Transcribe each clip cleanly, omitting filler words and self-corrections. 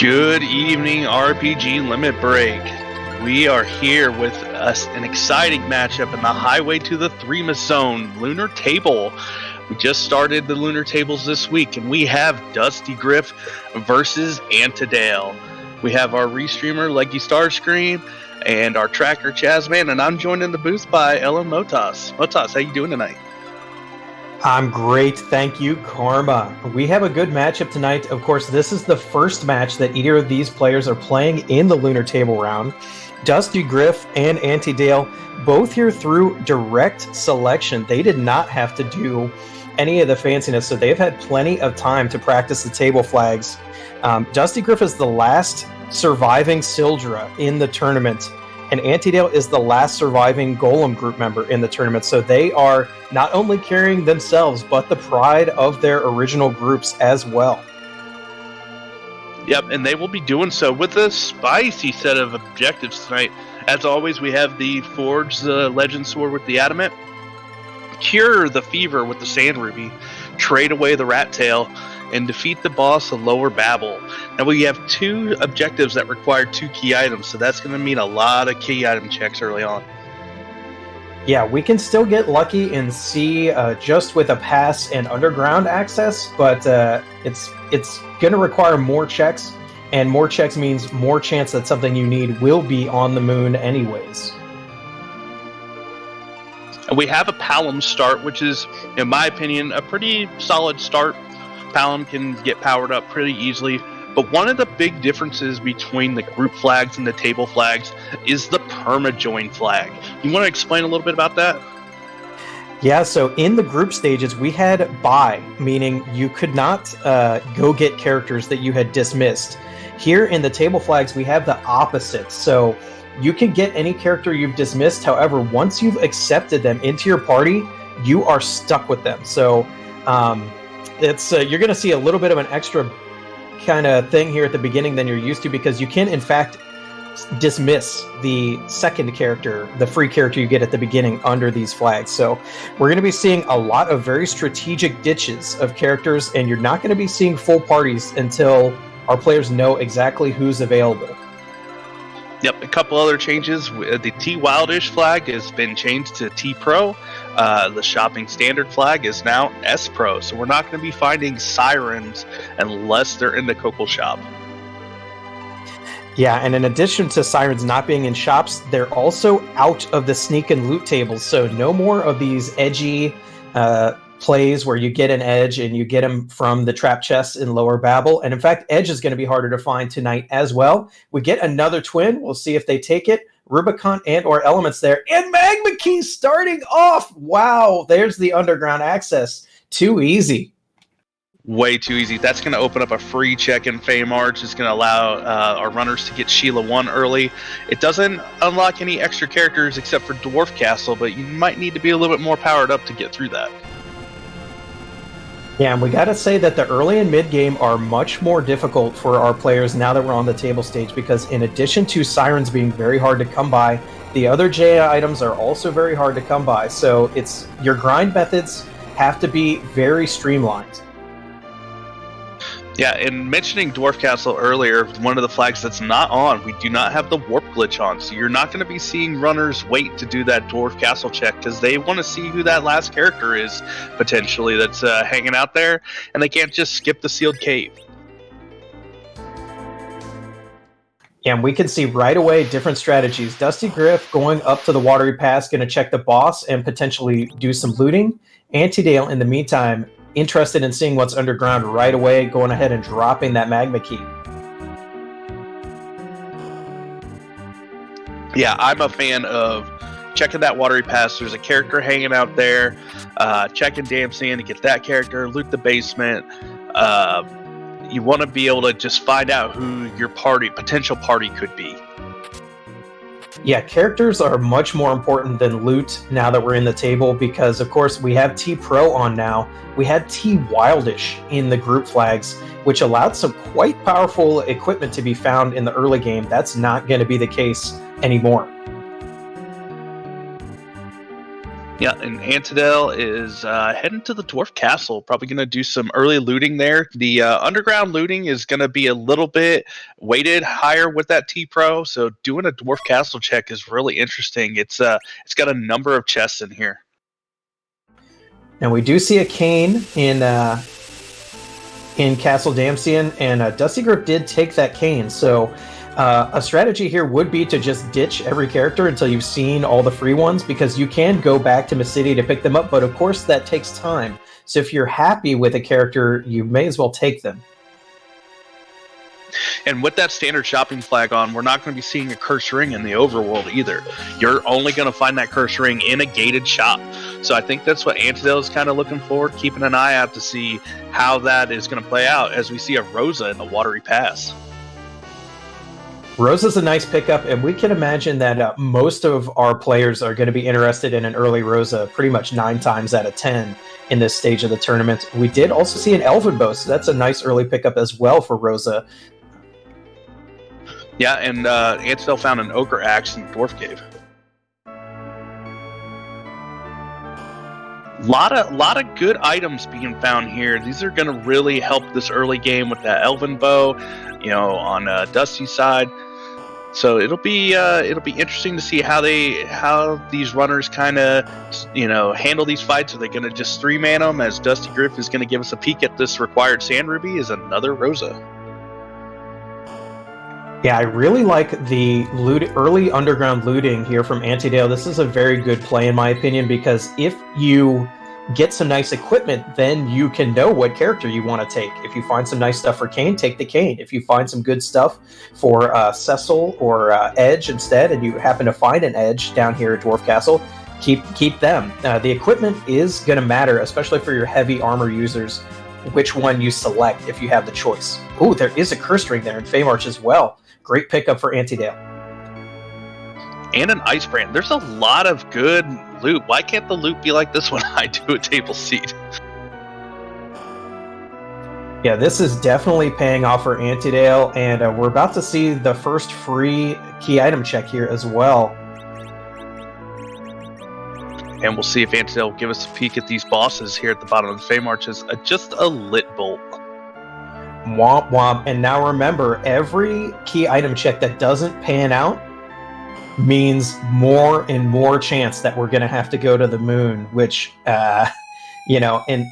Good evening, RPG Limit Break. We are here with an exciting matchup in the Highway to the Threemus Zone, Lunar Table. We just started the Lunar Tables this week, and we have dustygriff versus antidale. We have our Restreamer, Leggy Starscream, and our tracker, Chazman, and I'm joined in the booth by LMMotoss. Motoss, how you doing tonight? I'm great, thank you, Karma. We have a good matchup tonight. Of course, this is the first match that either of these players are playing in the Lunar Table round. dustygriff and antidale, both here through direct selection. They did not have to do any of the fanciness, so they've had plenty of time to practice the table flags. dustygriff is the last surviving Sildra in the tournament, and antidale is the last surviving Golem group member in the tournament, so they are not only carrying themselves, but the pride of their original groups as well. Yep, and they will be doing so with a spicy set of objectives tonight. As always, we have the Forge the Legend Sword with the Adamant, Cure the Fever with the Sand Ruby, Trade away the Rat Tail, and defeat the boss of Lower Babel. Now we have two objectives that require 2 key items, so that's going to mean a lot of key item checks early on. Yeah, we can still get lucky and see just with a pass and underground access, but it's going to require more checks, and more checks means more chance that something you need will be on the moon anyways. And we have a Palom start, which is, in my opinion, a pretty solid start. Palom can get powered up pretty easily, but one of the big differences between the group flags and the table flags is the perma-join flag. You want to explain a little bit about that? Yeah, so in the group stages, we had buy, meaning you could not go get characters that you had dismissed. Here in the table flags, we have the opposite. So you can get any character you've dismissed. However, once you've accepted them into your party, you are stuck with them. So it's you're going to see a little bit of an extra kind of thing here at the beginning than you're used to, because you can, in fact, dismiss the second character, the free character you get at the beginning under these flags. So we're going to be seeing a lot of very strategic ditches of characters, and you're not going to be seeing full parties until our players know exactly who's available. Yep, a couple other changes. The T Wildish flag has been changed to T Pro. The shopping standard flag is now S Pro. So we're not going to be finding sirens unless they're in the Coco shop. Yeah, and in addition to sirens not being in shops, they're also out of the sneak and loot tables. So no more of these edgy plays where you get an edge and you get them from the trap chests in Lower Babel. And in fact, edge is going to be harder to find tonight as well. We get another twin. We'll see if they take it. Rubicon and or elements there. And Magma Key starting off. Wow, there's the underground access. Too easy. Way too easy. That's going to open up a free check in Fame Arch. It's going to allow our runners to get Sheila 1 early. It doesn't unlock any extra characters except for Dwarf Castle, but you might need to be a little bit more powered up to get through that. Yeah, and we got to say that the early and mid game are much more difficult for our players now that we're on the table stage, because in addition to sirens being very hard to come by, the other JA items are also very hard to come by. So it's your grind methods have to be very streamlined. Yeah, and mentioning Dwarf Castle earlier, one of the flags that's not on, we do not have the warp glitch on, so you're not going to be seeing runners wait to do that Dwarf Castle check, because they want to see who that last character is, potentially, that's hanging out there, and they can't just skip the sealed cave. Yeah, and we can see right away different strategies. dustygriff going up to the watery pass, going to check the boss and potentially do some looting. Antidale, in the meantime, interested in seeing what's underground right away, going ahead and dropping that magma key. Yeah, I'm a fan of checking that watery pass. There's a character hanging out there, checking damn sand to get that character, loot the basement. You want to be able to just find out who your potential party could be. Yeah, characters are much more important than loot now that we're in the table, because of course we have T Pro on now. We had T Wildish in the group flags, which allowed some quite powerful equipment to be found in the early game. That's not going to be the case anymore. Yeah, and Antidale is heading to the Dwarf Castle. Probably going to do some early looting there. The underground looting is going to be a little bit weighted higher with that T-Pro, so doing a Dwarf Castle check is really interesting. It's got a number of chests in here. And we do see a cane in Castle Damsian, and dustygriff did take that cane, so a strategy here would be to just ditch every character until you've seen all the free ones, because you can go back to City to pick them up, but of course that takes time. So if you're happy with a character, you may as well take them. And with that standard shopping flag on, we're not going to be seeing a cursed ring in the overworld either. You're only going to find that cursed ring in a gated shop. So I think that's what Antidale is kind of looking for, keeping an eye out to see how that is going to play out as we see a Rosa in the Watery Pass. Rosa's a nice pickup, and we can imagine that most of our players are going to be interested in an early Rosa pretty much 9 times out of 10 in this stage of the tournament. We did also see an Elven Bow, so that's a nice early pickup as well for Rosa. Yeah, and Antidale found an Ogre Axe in the Dwarf Cave. Lot of good items being found here. These are going to really help this early game with that Elven Bow, on Dusty's side. So it'll be interesting to see how these runners kind of handle these fights. Are they going to just 3-man them, as dustygriff is going to give us a peek at this required Sand Ruby is another Rosa. Yeah, I really like the early underground looting here from Antidale. This is a very good play in my opinion, because if you get some nice equipment, then you can know what character you want to take. If you find some nice stuff for Kane, take the Kane. If you find some good stuff for Cecil or Edge instead, and you happen to find an Edge down here at Dwarf Castle, keep them. The equipment is going to matter, especially for your heavy armor users, which one you select if you have the choice. Ooh, there is a Cursed Ring there in Feymarch as well. Great pickup for Antidale. And an Ice Brand. There's a lot of good loot. Why can't the loot be like this when I do a table seat? Yeah, this is definitely paying off for Antidale, and we're about to see the first free key item check here as well. And we'll see if Antidale will give us a peek at these bosses here at the bottom of the Feymarches. Just a lit bolt. Womp womp. And now remember, every key item check that doesn't pan out means more and more chance that we're going to have to go to the moon, which, and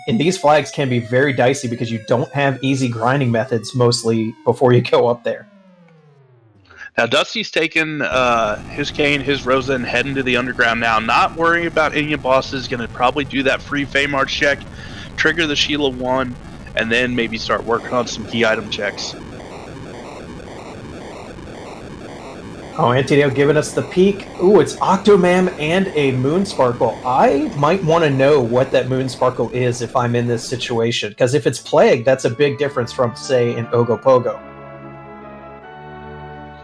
these flags can be very dicey because you don't have easy grinding methods mostly before you go up there. Now, Dusty's taken his Cane, his Rosa, and heading to the underground now. Not worrying about any bosses. Going to probably do that free Feymarch check, trigger the Sheila 1, and then maybe start working on some key item checks. Oh, Antidale giving us the peek. Ooh, it's Octomam and a Moon Sparkle. I might want to know what that Moon Sparkle is if I'm in this situation, because if it's Plague, that's a big difference from, say, an Ogopogo.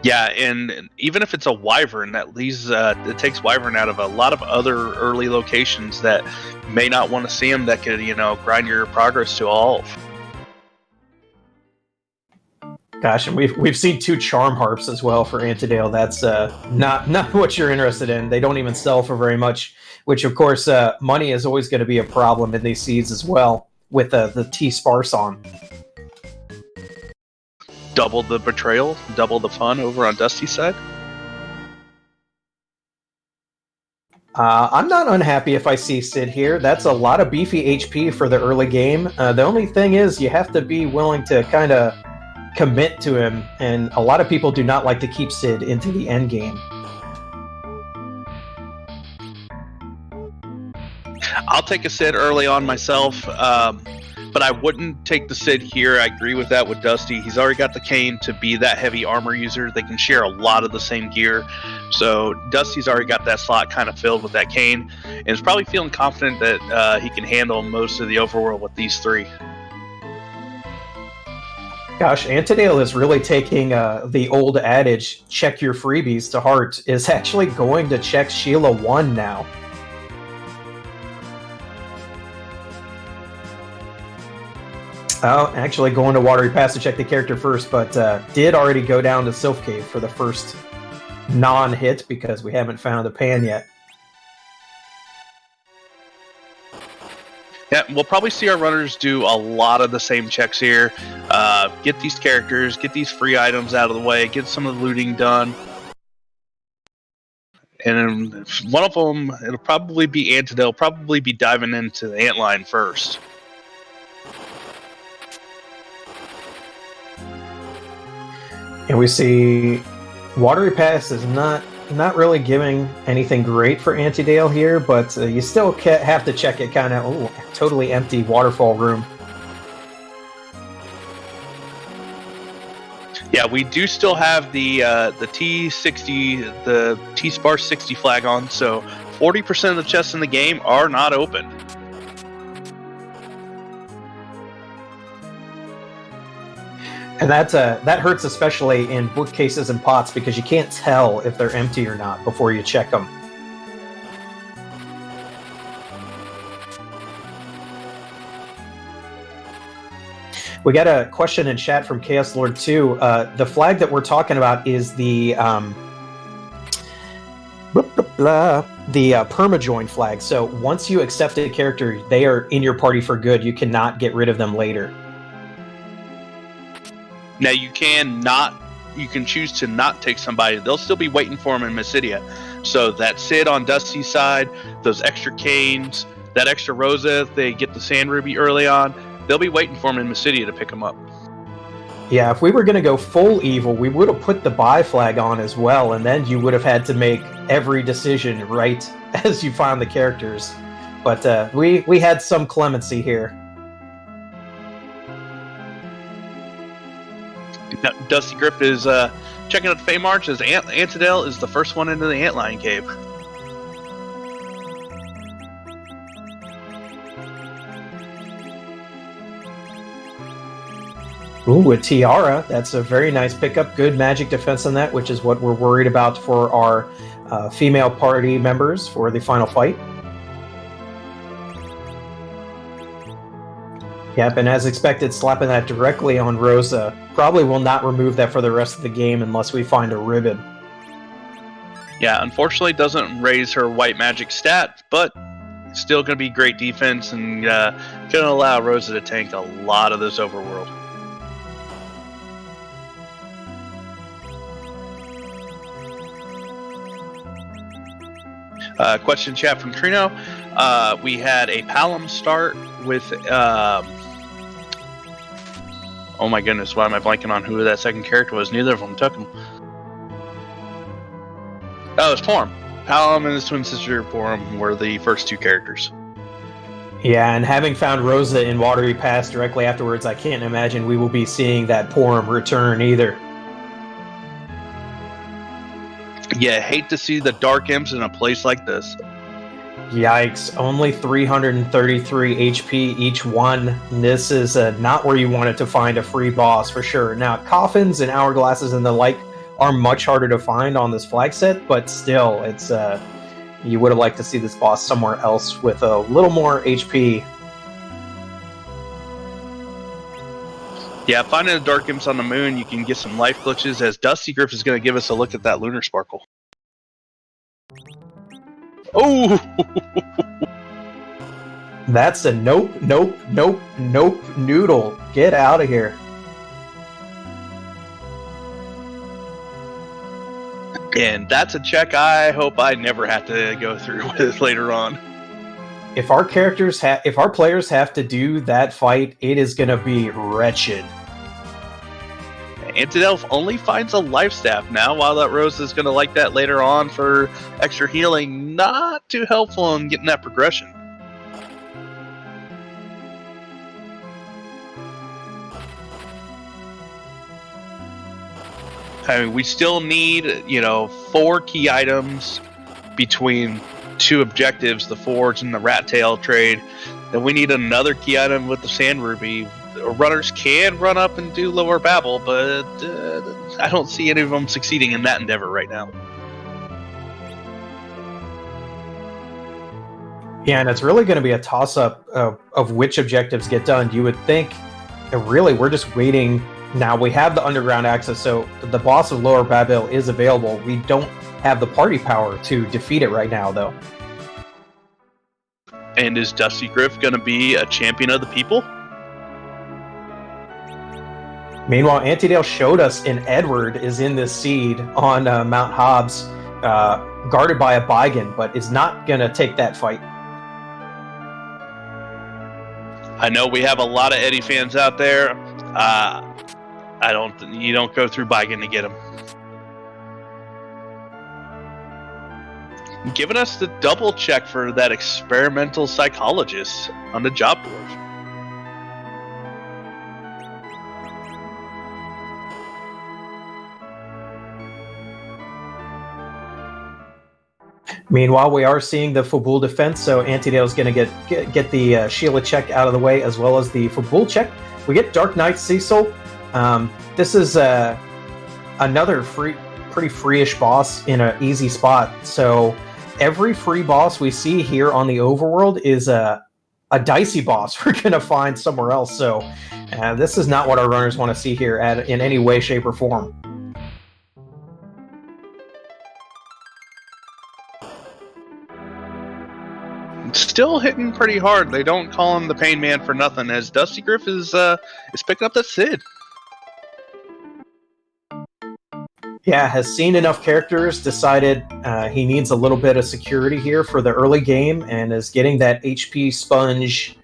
Yeah, and even if it's a Wyvern, that leaves it takes Wyvern out of a lot of other early locations that may not want to see them, that could, grind your progress to all. Gosh, and we've seen 2 Charm Harps as well for Antidale. That's not what you're interested in. They don't even sell for very much, which of course money is always going to be a problem in these seeds as well, with the T-Sparse on. Double the betrayal, double the fun over on Dusty's side. I'm not unhappy if I see Sid here. That's a lot of beefy HP for the early game. The only thing is you have to be willing to kind of commit to him, and a lot of people do not like to keep Sid into the end game. I'll take a Sid early on myself, but I wouldn't take the Sid here. I agree with that with Dusty. He's already got the Cane to be that heavy armor user. They can share a lot of the same gear. So Dusty's already got that slot kind of filled with that Cane, and is probably feeling confident that he can handle most of the overworld with these 3. Gosh, Antidale is really taking the old adage, check your freebies, to heart. Is actually going to check Sheila 1 now. Oh, actually going to Watery Pass to check the character first, but did already go down to Sylph Cave for the first non-hit because we haven't found a pan yet. Yeah, we'll probably see our runners do a lot of the same checks here. Get these characters, get these free items out of the way, get some of the looting done. And then one of them, it'll probably be Antidale, probably be diving into the antline first. And we see Watery Pass is not really giving anything great for Antidale here, but you still have to check it. Kind of totally empty waterfall room. Yeah, we do still have the T60, the T-Spar 60 flag on, so 40% of the chests in the game are not open. And that hurts especially in bookcases and pots because you can't tell if they're empty or not before you check them. We got a question in chat from Chaos Lord 2. The flag that we're talking about is the permajoin flag. So once you accept a character, they are in your party for good. You cannot get rid of them later. Now you can choose to not take somebody. They'll still be waiting for them in Mysidia. So that Sid on Dusty's side, those extra Canes, that extra Rosa, if they get the Sand Ruby early on, they'll be waiting for them in Mysidia to pick them up. Yeah, if we were going to go full evil, we would have put the buy flag on as well, and then you would have had to make every decision right as you found the characters. But we had some clemency here. Dusty Griff is checking out the Fey March as Antidale is the first one into the Antlion Cave. Ooh, with Tiara, that's a very nice pickup. Good magic defense on that, which is what we're worried about for our female party members for the final fight. Yep, and as expected, slapping that directly on Rosa probably will not remove that for the rest of the game unless we find a ribbon. Yeah, unfortunately doesn't raise her white magic stat, but still going to be great defense and going to allow Rosa to tank a lot of this overworld. Question chat from Trino. We had a Palom start with oh my goodness, why am I blanking on who that second character was? Neither of them took him. Oh, it's Porum. Palom and his twin sister Porum were the first two characters. Yeah, and having found Rosa in Watery Pass directly afterwards, I can't imagine we will be seeing that Porum return either. Yeah, hate to see the Dark Imps in a place like this. Yikes, only 333 HP each one. This is not where you wanted to find a free boss for sure. Now, coffins and hourglasses and the like are much harder to find on this flag set, but still, it's you would have liked to see this boss somewhere else with a little more HP. Yeah, finding the Dark Imps on the moon, you can get some life glitches, as Dusty Griff is going to give us a look at that Lunar Sparkle. Oh! That's a nope noodle. Get out of here. And that's a check I hope I never have to go through with later on. If our players have to do that fight, it is going to be wretched. Antidale only finds a life staff now, while that Rose is going to like that later on for extra healing. Not too helpful in getting that progression. I mean, we still need, 4 key items between 2 objectives, the Forge and the Rat Tail trade. Then we need another key item with the Sand Ruby. Runners can run up and do Lower Babel, but I don't see any of them succeeding in that endeavor right now. Yeah, and it's really going to be a toss-up of which objectives get done. You would think, really, we're just waiting. Now, we have the underground access, so the boss of Lower Babel is available. We don't have the party power to defeat it right now, though. And is Dustygriff going to be a champion of the people? Meanwhile, Antidale showed us an Edward is in this seed on Mount Hobbs, guarded by a Baigan, but is not going to take that fight. I know we have a lot of Eddie fans out there. You don't go through Baigan to get him. Giving us the double check for that experimental psychologist on the job board. Meanwhile, we are seeing the Fabul defense, so Antidale is going to get the Sheila check out of the way, as well as the Fabul check. We get Dark Knight Cecil. This is another pretty free-ish boss in an easy spot. So every free boss we see here on the overworld is a dicey boss we're going to find somewhere else. So this is not what our runners want to see here in any way, shape, or form. Still hitting pretty hard. They don't call him the Pain Man for nothing, as Dustygriff is picking up that Sid. Yeah, has seen enough characters, decided he needs a little bit of security here for the early game, and is getting that HP sponge.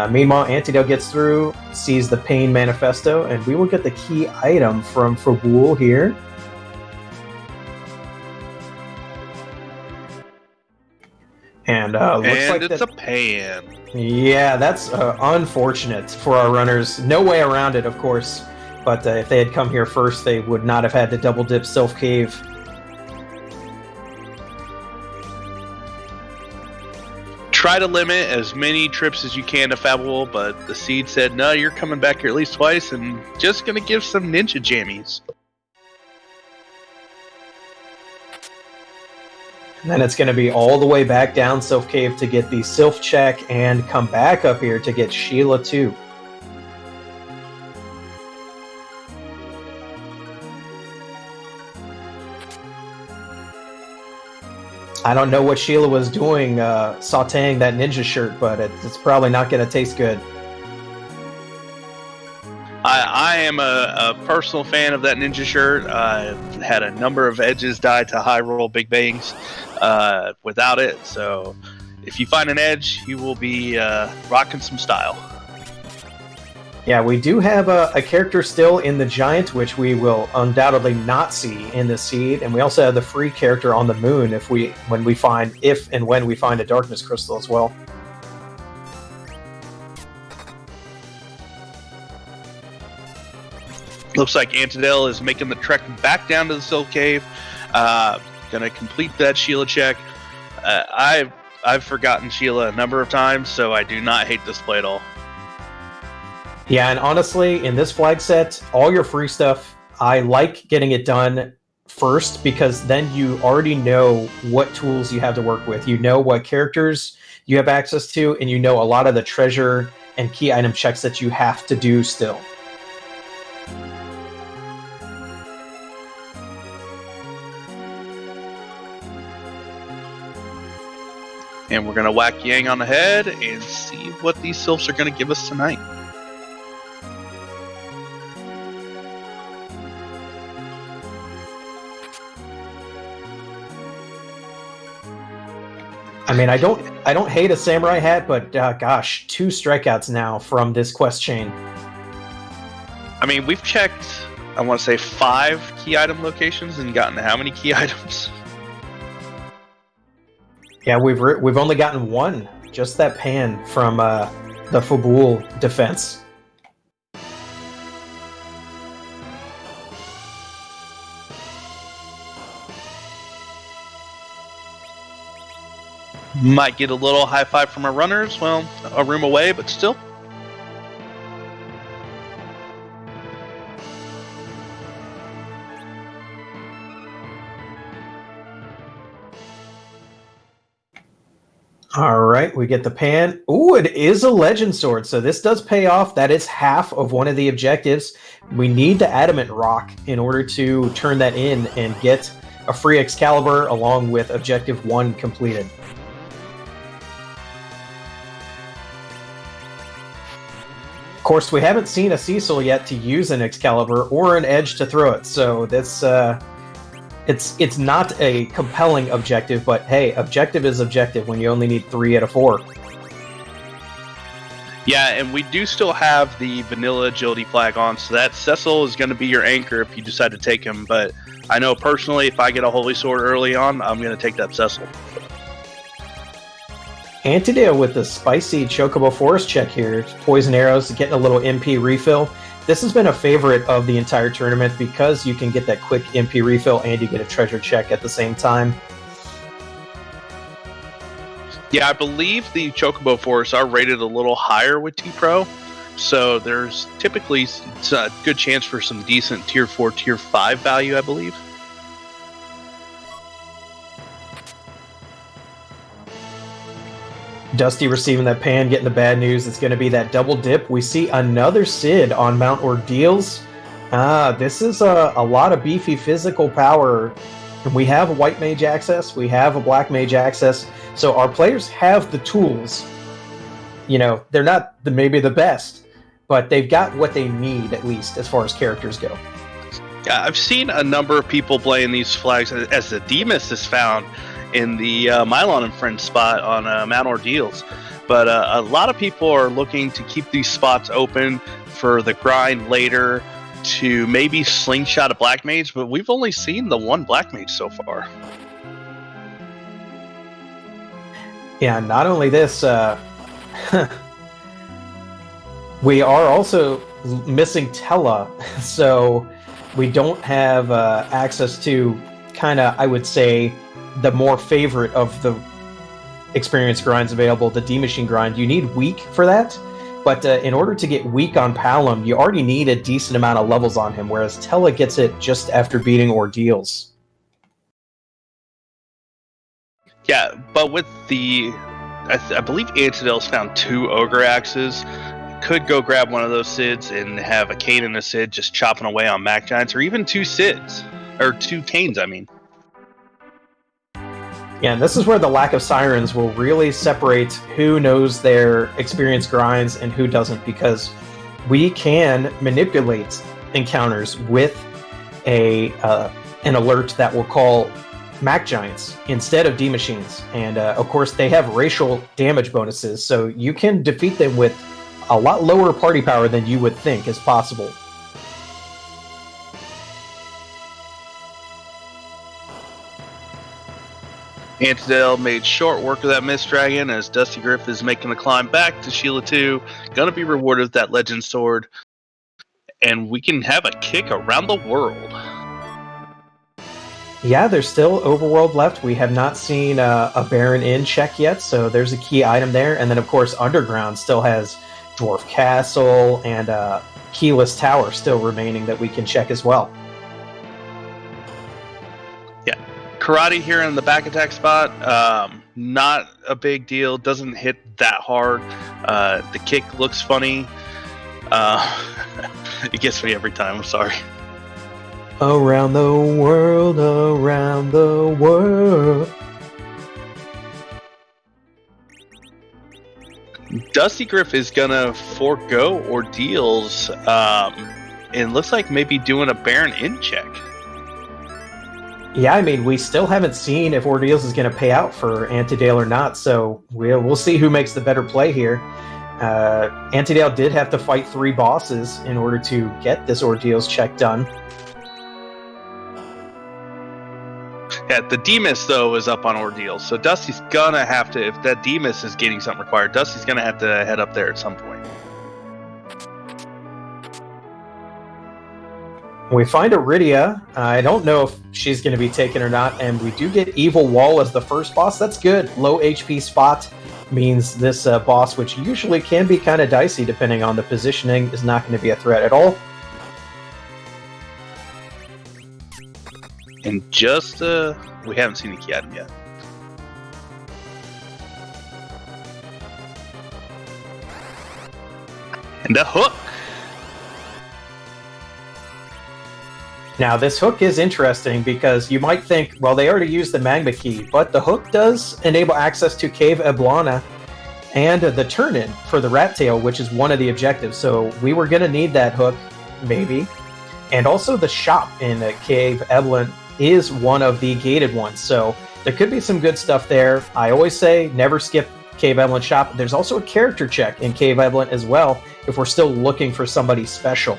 Meanwhile, Antidale gets through, sees the Pain Manifesto, and we will get the key item from Fabul here. And looks like it's a pan. Yeah, that's unfortunate for our runners. No way around it, of course. But if they had come here first, they would not have had to double dip Sylph Cave. Try to limit as many trips as you can to Fabul, but the Seed said, no, you're coming back here at least twice and just going to give some ninja jammies. And then it's going to be all the way back down Sylph Cave to get the Sylph check and come back up here to get Sheila too. I don't know what Sheila was doing sauteing that ninja shirt, but it's probably not going to taste good. I am a personal fan of that ninja shirt. I've had a number of edges die to high roll big bangs without it. So if you find an edge, you will be rocking some style. Yeah, we do have a character still in the Giant, which we will undoubtedly not see in the Seed. And we also have the free character on the Moon if and when we find a Darkness Crystal as well. Looks like Antidale is making the trek back down to the Sylph Cave. Gonna complete that Sheila check. I've forgotten Sheila a number of times, so I do not hate this play at all. Yeah, and honestly, in this flag set, all your free stuff, I like getting it done first, because then you already know what tools you have to work with. You know what characters you have access to, and you know a lot of the treasure and key item checks that you have to do still. And we're going to whack Yang on the head and see what these Sylphs are going to give us tonight. I mean, I don't hate a samurai hat, but gosh, 2 strikeouts now from this quest chain. I mean, we've checked, I want to say 5 key item locations and gotten how many key items? Yeah, we've only gotten 1, just that pan from the Fabul defense. Might get a little high five from our runners. Well, a room away, but still. All right, we get the pan. Ooh, it is a legend sword, so this does pay off. That is half of one of the objectives. We need the adamant rock in order to turn that in and get a free Excalibur along with objective 1 completed. course, we haven't seen a Cecil yet to use an Excalibur or an Edge to throw it, so this it's not a compelling objective, but hey, objective is objective when you only need 3 out of 4. Yeah, and we do still have the vanilla agility flag on, so that Cecil is going to be your anchor if you decide to take him, but I know personally if I get a Holy Sword early on, I'm going to take that Cecil. Antidale with the spicy Chocobo Forest check here. Poison arrows, getting a little MP refill. This has been a favorite of the entire tournament because you can get that quick MP refill and you get a treasure check at the same time. Yeah, I believe the Chocobo Forests are rated a little higher with T-Pro, so there's typically a good chance for some decent Tier 4, Tier 5 value, I believe. Dusty receiving that pan, getting the bad news. It's going to be that double dip. We see another Sid on Mount Ordeals. This is a lot of beefy physical power. We have a white mage access. We have a black mage access. So our players have the tools. You know, they're not maybe the best, but they've got what they need, at least, as far as characters go. Yeah, I've seen a number of people playing these flags as the Threemus is found in the Mylon and Friends spot on Mount Ordeals. But a lot of people are looking to keep these spots open for the grind later to maybe slingshot a black mage, but we've only seen the one black mage so far. Yeah, not only this, we are also missing Tella, so we don't have access to kind of, I would say, the more favorite of the experience grinds available, the D-Machine grind. You need weak for that, but in order to get weak on Palom, you already need a decent amount of levels on him, whereas Tella gets it just after beating Ordeals. Yeah, but with the... I believe Antidale's found 2 Ogre Axes. Could go grab one of those Sids and have a Cane and a Sid just chopping away on Mac Giants, or even 2 Sids. Or 2 Canes, I mean. Yeah, and this is where the lack of Sirens will really separate who knows their experience grinds and who doesn't, because we can manipulate encounters with an alert that will call Mac Giants instead of D-Machines. And of course, they have racial damage bonuses, so you can defeat them with a lot lower party power than you would think is possible. Antidale made short work of that Mist Dragon as dustygriff is making the climb back to Sheila 2. Gonna be rewarded with that Legend Sword. And we can have a kick around the world. Yeah, there's still Overworld left. We have not seen a Baron Inn check yet, so there's a key item there. And then, of course, Underground still has Dwarf Castle and Keyless Tower still remaining that we can check as well. Karate here in the back attack spot, not a big deal, doesn't hit that hard. The kick looks funny. It gets me every time, I'm sorry. Around the world, around the world. Dustygriff is gonna forego Ordeals. It looks like maybe doing a Baron Inn check. Yeah, I mean, we still haven't seen if Ordeals is going to pay out for Antidale or not, so we'll see who makes the better play here. Antidale did have to fight 3 bosses in order to get this Ordeals check done. Yeah, the Demus, though, is up on Ordeals, so Dusty's gonna have to, if that Demus is getting something required, Dusty's gonna have to head up there at some point. We find Iridia. I don't know if she's going to be taken or not, and we do get Evil Wall as the first boss. That's good. Low HP spot means this boss, which usually can be kind of dicey depending on the positioning, is not going to be a threat at all. And just, we haven't seen a key item yet. And a hook! Now, this hook is interesting because you might think, well, they already used the Magma Key, but the hook does enable access to Cave Eblana, and the turn-in for the rat tail, which is one of the objectives. So we were going to need that hook, maybe. And also the shop in Cave Evelyn is one of the gated ones. So there could be some good stuff there. I always say never skip Cave Evelyn shop. There's also a character check in Cave Evelyn as well if we're still looking for somebody special.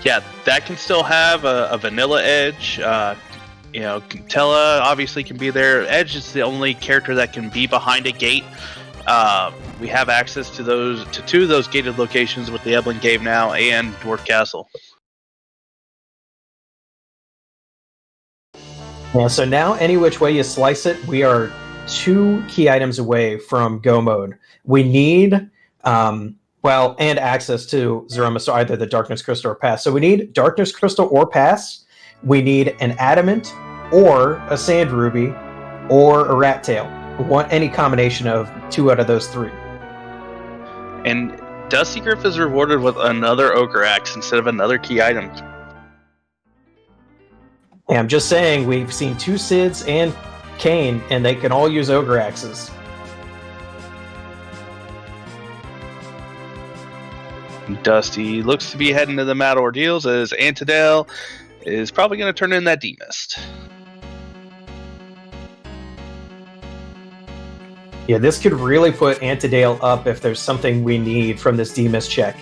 Yeah, that can still have a vanilla Edge. Tella obviously can be there. Edge is the only character that can be behind a gate. We have access to two of those gated locations with the Evelyn Cave now and Dwarf Castle. Yeah, so now any which way you slice it, we are 2 key items away from go mode. We need and access to Zeroma, so either the Darkness Crystal or Pass. So we need Darkness Crystal or Pass. We need an Adamant or a Sand Ruby or a Rat Tail. We want any combination of 2 out of those 3. And dustygriff is rewarded with another Ogre Axe instead of another key item. Yeah, I'm just saying, we've seen 2 Sids and Kane, and they can all use Ogre Axes. Dusty looks to be heading to the Mad Ordeals as Antidale is probably going to turn in that D-Mist. Yeah, this could really put Antidale up if there's something we need from this D-Mist check.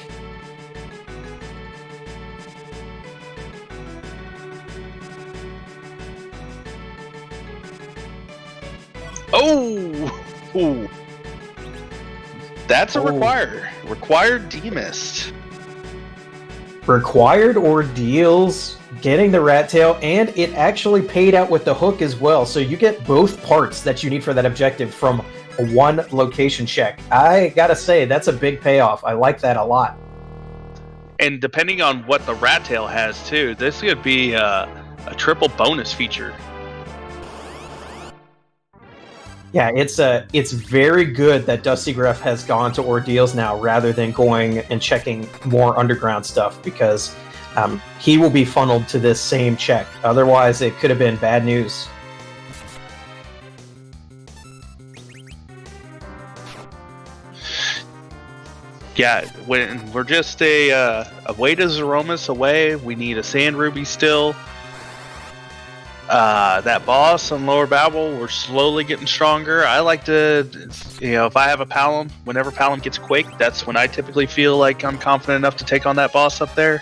Oh! Ooh. That's a required D-Mist. Required ordeals, getting the rat tail, and it actually paid out with the hook as well. So you get both parts that you need for that objective from one location check. I gotta say, that's a big payoff. I like that a lot. And depending on what the rat tail has too, this could be a triple bonus feature. Yeah, it's very good that dustygriff has gone to ordeals now rather than going and checking more underground stuff, because he will be funneled to this same check. Otherwise, it could have been bad news. Yeah, when we're just a way to Zeromus away, we need a Sand Ruby still. That boss on Lower Babel, we're slowly getting stronger. I like to, if I have a Palom, whenever Palom gets quaked, that's when I typically feel like I'm confident enough to take on that boss up there.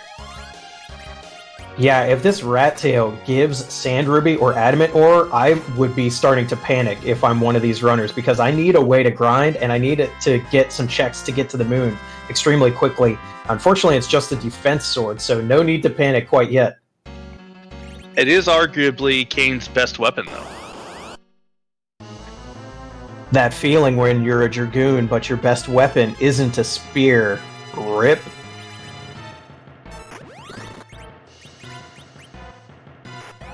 Yeah, if this rat tail gives Sand Ruby or Adamant Ore, I would be starting to panic if I'm one of these runners, because I need a way to grind, and I need it to get some checks to get to the moon extremely quickly. Unfortunately, it's just a defense sword, so no need to panic quite yet. It is arguably Kane's best weapon, though. That feeling when you're a Dragoon, but your best weapon isn't a spear. Rip.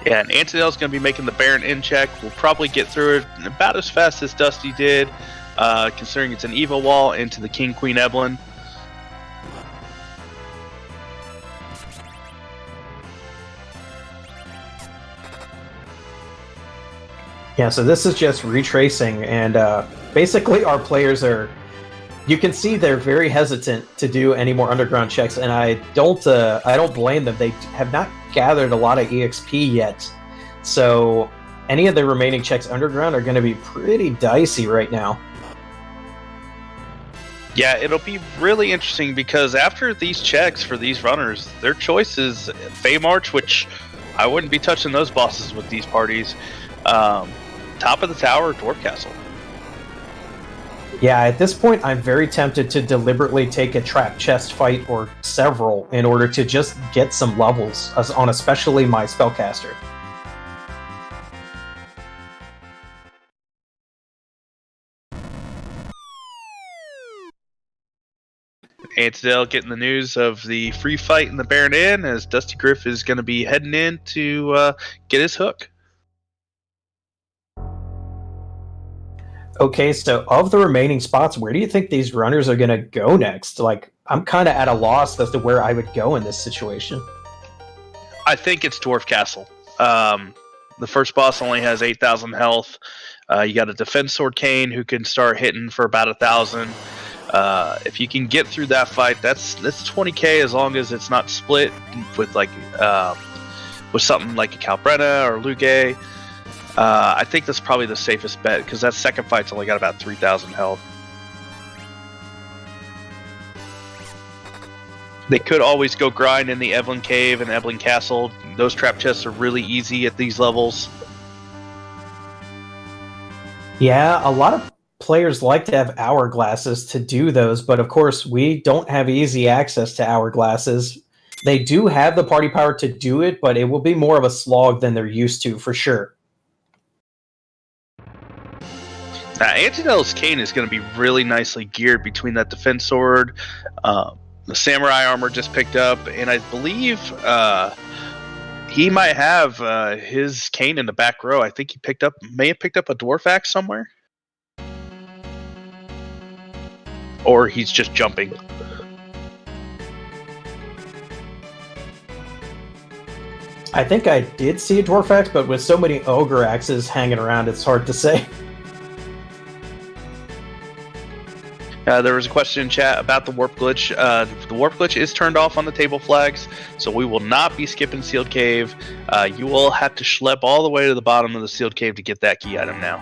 Yeah, and Antidale's going to be making the Baron in check. We'll probably get through it about as fast as Dusty did, considering it's an Evo wall into the King Queen Evelyn. Yeah, so this is just retracing, and basically our players are... You can see they're very hesitant to do any more underground checks, and I don't blame them. They have not gathered a lot of EXP yet, so any of the remaining checks underground are going to be pretty dicey right now. Yeah, it'll be really interesting, because after these checks for these runners, their choice is Fey March, which I wouldn't be touching those bosses with these parties. Top of the Tower, Dwarf Castle. Yeah, at this point, I'm very tempted to deliberately take a trap chest fight or several in order to just get some levels on especially my spellcaster. Antidale getting the news of the free fight in the Baron Inn, as dustygriff is going to be heading in to get his hook. Okay, so of the remaining spots, where do you think these runners are going to go next? Like, I'm kind of at a loss as to where I would go in this situation. I think it's Dwarf Castle. The first boss only has 8,000 health. You got a defense sword Kane who can start hitting for about 1,000. If you can get through that fight, that's 20k as long as it's not split with with something like a Calbrena or Luge. I think that's probably the safest bet because that second fight's only got about 3,000 health. They could always go grind in the Evelyn Cave and Evelyn Castle. Those trap chests are really easy at these levels. Yeah, a lot of players like to have hourglasses to do those, but of course we don't have easy access to hourglasses. They do have the party power to do it, but it will be more of a slog than they're used to, for sure. Now, Antidale's Cane is going to be really nicely geared between that defense sword, the samurai armor just picked up, and I believe he might have his cane in the back row. I think he may have picked up a dwarf axe somewhere, or he's just jumping. I think I did see a dwarf axe, but with so many ogre axes hanging around, it's hard to say. There was a question in chat about the warp glitch. The warp glitch is turned off on the table flags, so we will not be skipping Sealed Cave. You will have to schlep all the way to the bottom of the Sealed Cave to get that key item now.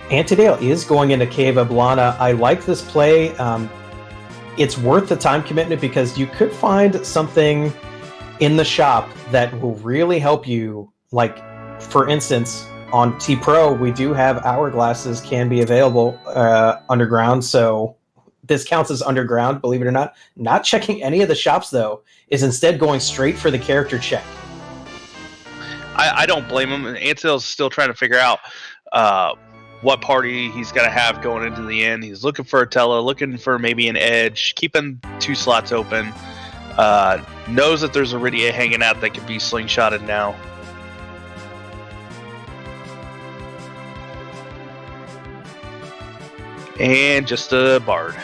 Antidale is going into Cave of Blana. I like this play. It's worth the time commitment because you could find something in the shop that will really help you. Like, for instance, on T Pro, we do have hourglasses can be available underground, so this counts as underground, believe it or not. Not checking any of the shops, though, is instead going straight for the character check. I don't blame him. Antidale's still trying to figure out what party he's going to have going into the end. He's looking for a Tella, looking for maybe an Edge, keeping 2 slots open. Knows that there's a Rydia hanging out that could be slingshotted now. And just a bard.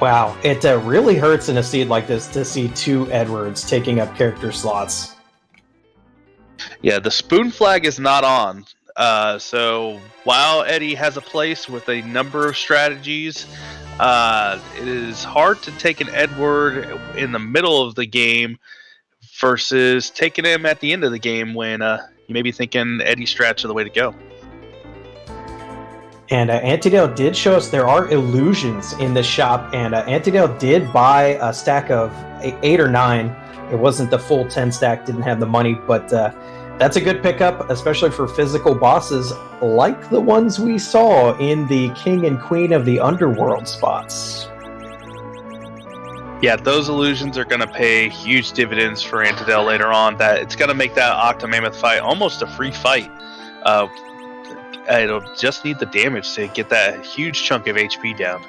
Wow, it really hurts in a seed like this to see 2 Edwards taking up character slots. Yeah, the spoon flag is not on. So while Eddie has a place with a number of strategies, it is hard to take an Edward in the middle of the game versus taking him at the end of the game when you may be thinking Eddie strats are the way to go. And Antidale did show us there are illusions in the shop, and Antidale did buy a stack of 8 or 9. It wasn't the full 10 stack, didn't have the money, but that's a good pickup, especially for physical bosses like the ones we saw in the King and Queen of the Underworld spots. Yeah, those illusions are going to pay huge dividends for Antidale later on. That it's going to make that Octomammoth fight almost a free fight. It'll just need the damage to get that huge chunk of HP down.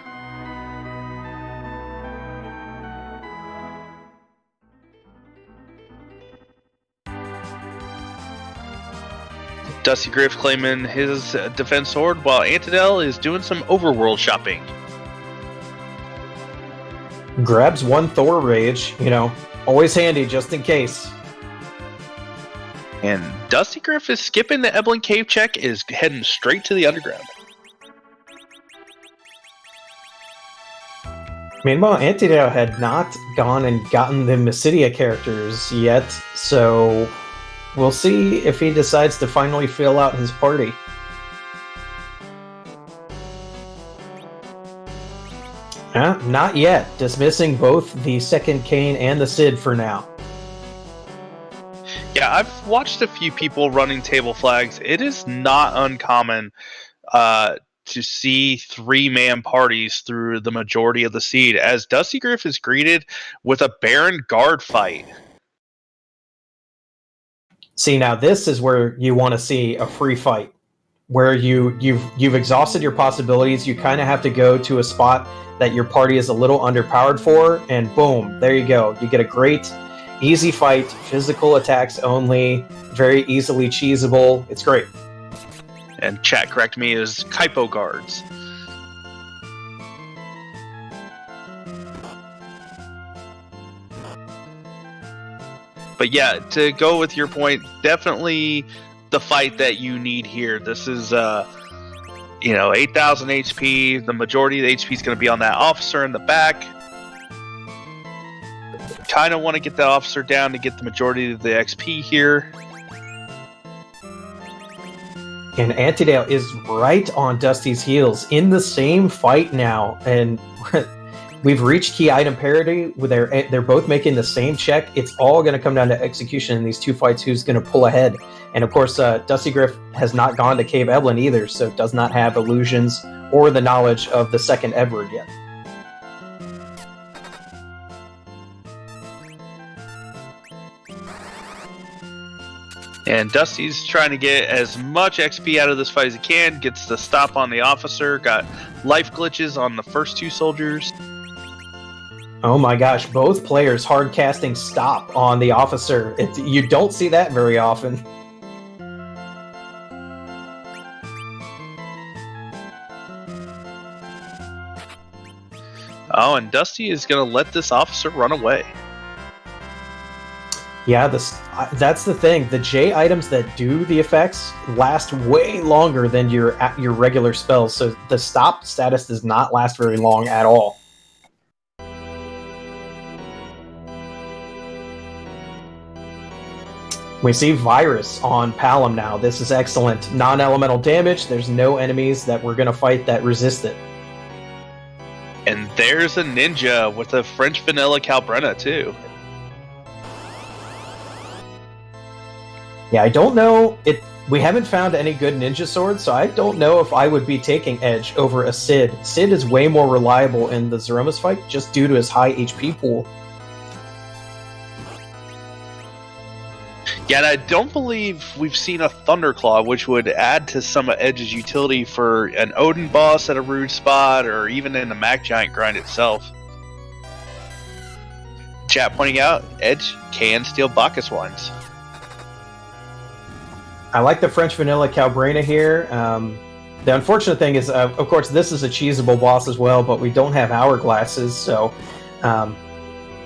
dustygriff claiming his defense sword, while Antidale is doing some overworld shopping. Grabs 1 Thor Rage, always handy just in case. And dustygriff is skipping the Evelyn Cave check, is heading straight to the underground. Meanwhile, Antidale had not gone and gotten the Mysidia characters yet, so we'll see if he decides to finally fill out his party. Not yet. Dismissing both the second Kane and the Cid for now. Yeah, I've watched a few people running table flags. It is not uncommon to see 3-man parties through the majority of the seed, as dustygriff is greeted with a Baron Guard fight. See, now this is where you want to see a free fight, where you've exhausted your possibilities. You kind of have to go to a spot that your party is a little underpowered for, and boom, there you go. You get a great, easy fight, physical attacks only, very easily cheesable. It's great. And chat, correct me, is Kaipo guards. But yeah, to go with your point, definitely the fight that you need here. This is 8,000 HP. The majority of the HP is going to be on that officer in the back. Kind of want to get that officer down to get the majority of the XP here. And Antidale is right on Dusty's heels in the same fight now, and we've reached key item parity. They're both making the same check. It's all going to come down to execution in these two fights. Who's going to pull ahead? And of course, dustygriff has not gone to Cave Evelyn either, so does not have illusions or the knowledge of the second Edward yet. And Dusty's trying to get as much XP out of this fight as he can. Gets the stop on the officer. Got life glitches on the first two soldiers. Oh my gosh, both players hard casting stop on the officer. You don't see that very often. Oh, and Dusty is going to let this officer run away. Yeah, that's the thing. The J items that do the effects last way longer than your regular spells, so the stop status does not last very long at all. We see Virus on Palom now. This is excellent. Non-elemental damage. There's no enemies that we're going to fight that resist it. And there's a ninja with a French vanilla Calbrenna, too. Yeah, I don't know. We haven't found any good ninja swords, so I don't know if I would be taking Edge over a Sid. Sid is way more reliable in the Threemus fight, just due to his high HP pool. Yeah, and I don't believe we've seen a Thunderclaw, which would add to some of Edge's utility for an Odin boss at a rude spot, or even in the Mac Giant grind itself. Chat pointing out, Edge can steal Bacchus wines. I like the French vanilla Calbrenna here. The unfortunate thing is, of course, this is a cheesable boss as well, but we don't have hourglasses, so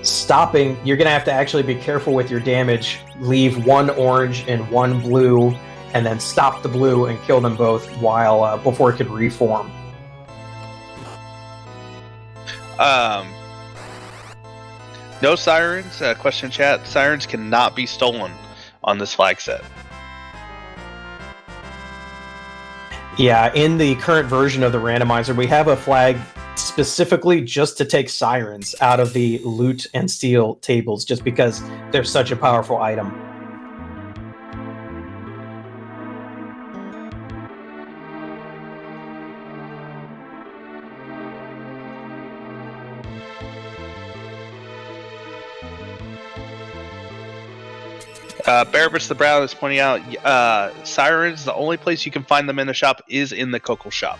stopping, you're going to have to actually be careful with your damage. Leave one orange and one blue, and then stop the blue and kill them both while before it could reform. No sirens. Question chat. Sirens cannot be stolen on this flag set. Yeah, in the current version of the randomizer, we have a flag specifically just to take sirens out of the loot and steal tables, just because they're such a powerful item. Barabbas the Brown is pointing out, sirens, the only place you can find them in the shop is in the Coco shop.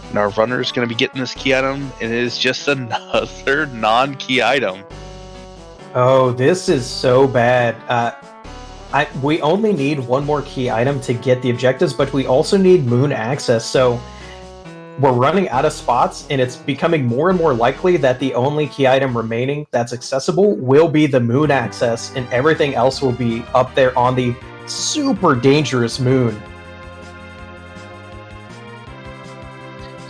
And our runner is going to be getting this key item, and it is just another non-key item. Oh, this is so bad. We only need one more key item to get the objectives, but we also need moon access, so we're running out of spots, and it's becoming more and more likely that the only key item remaining that's accessible will be the moon access, and everything else will be up there on the super dangerous moon.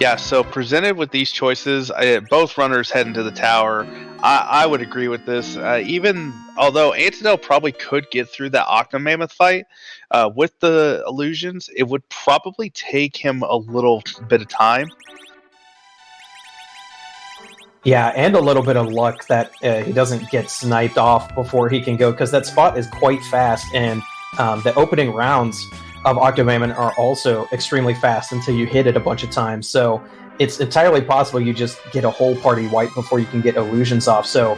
Yeah, so presented with these choices, both runners head into the tower. I would agree with this. Even although Antidale probably could get through that Octomammoth fight with the illusions, it would probably take him a little bit of time. Yeah, and a little bit of luck that he doesn't get sniped off before he can go, because that spot is quite fast, and the opening rounds of Octomammoth are also extremely fast until you hit it a bunch of times. So it's entirely possible you just get a whole party wipe before you can get illusions off. So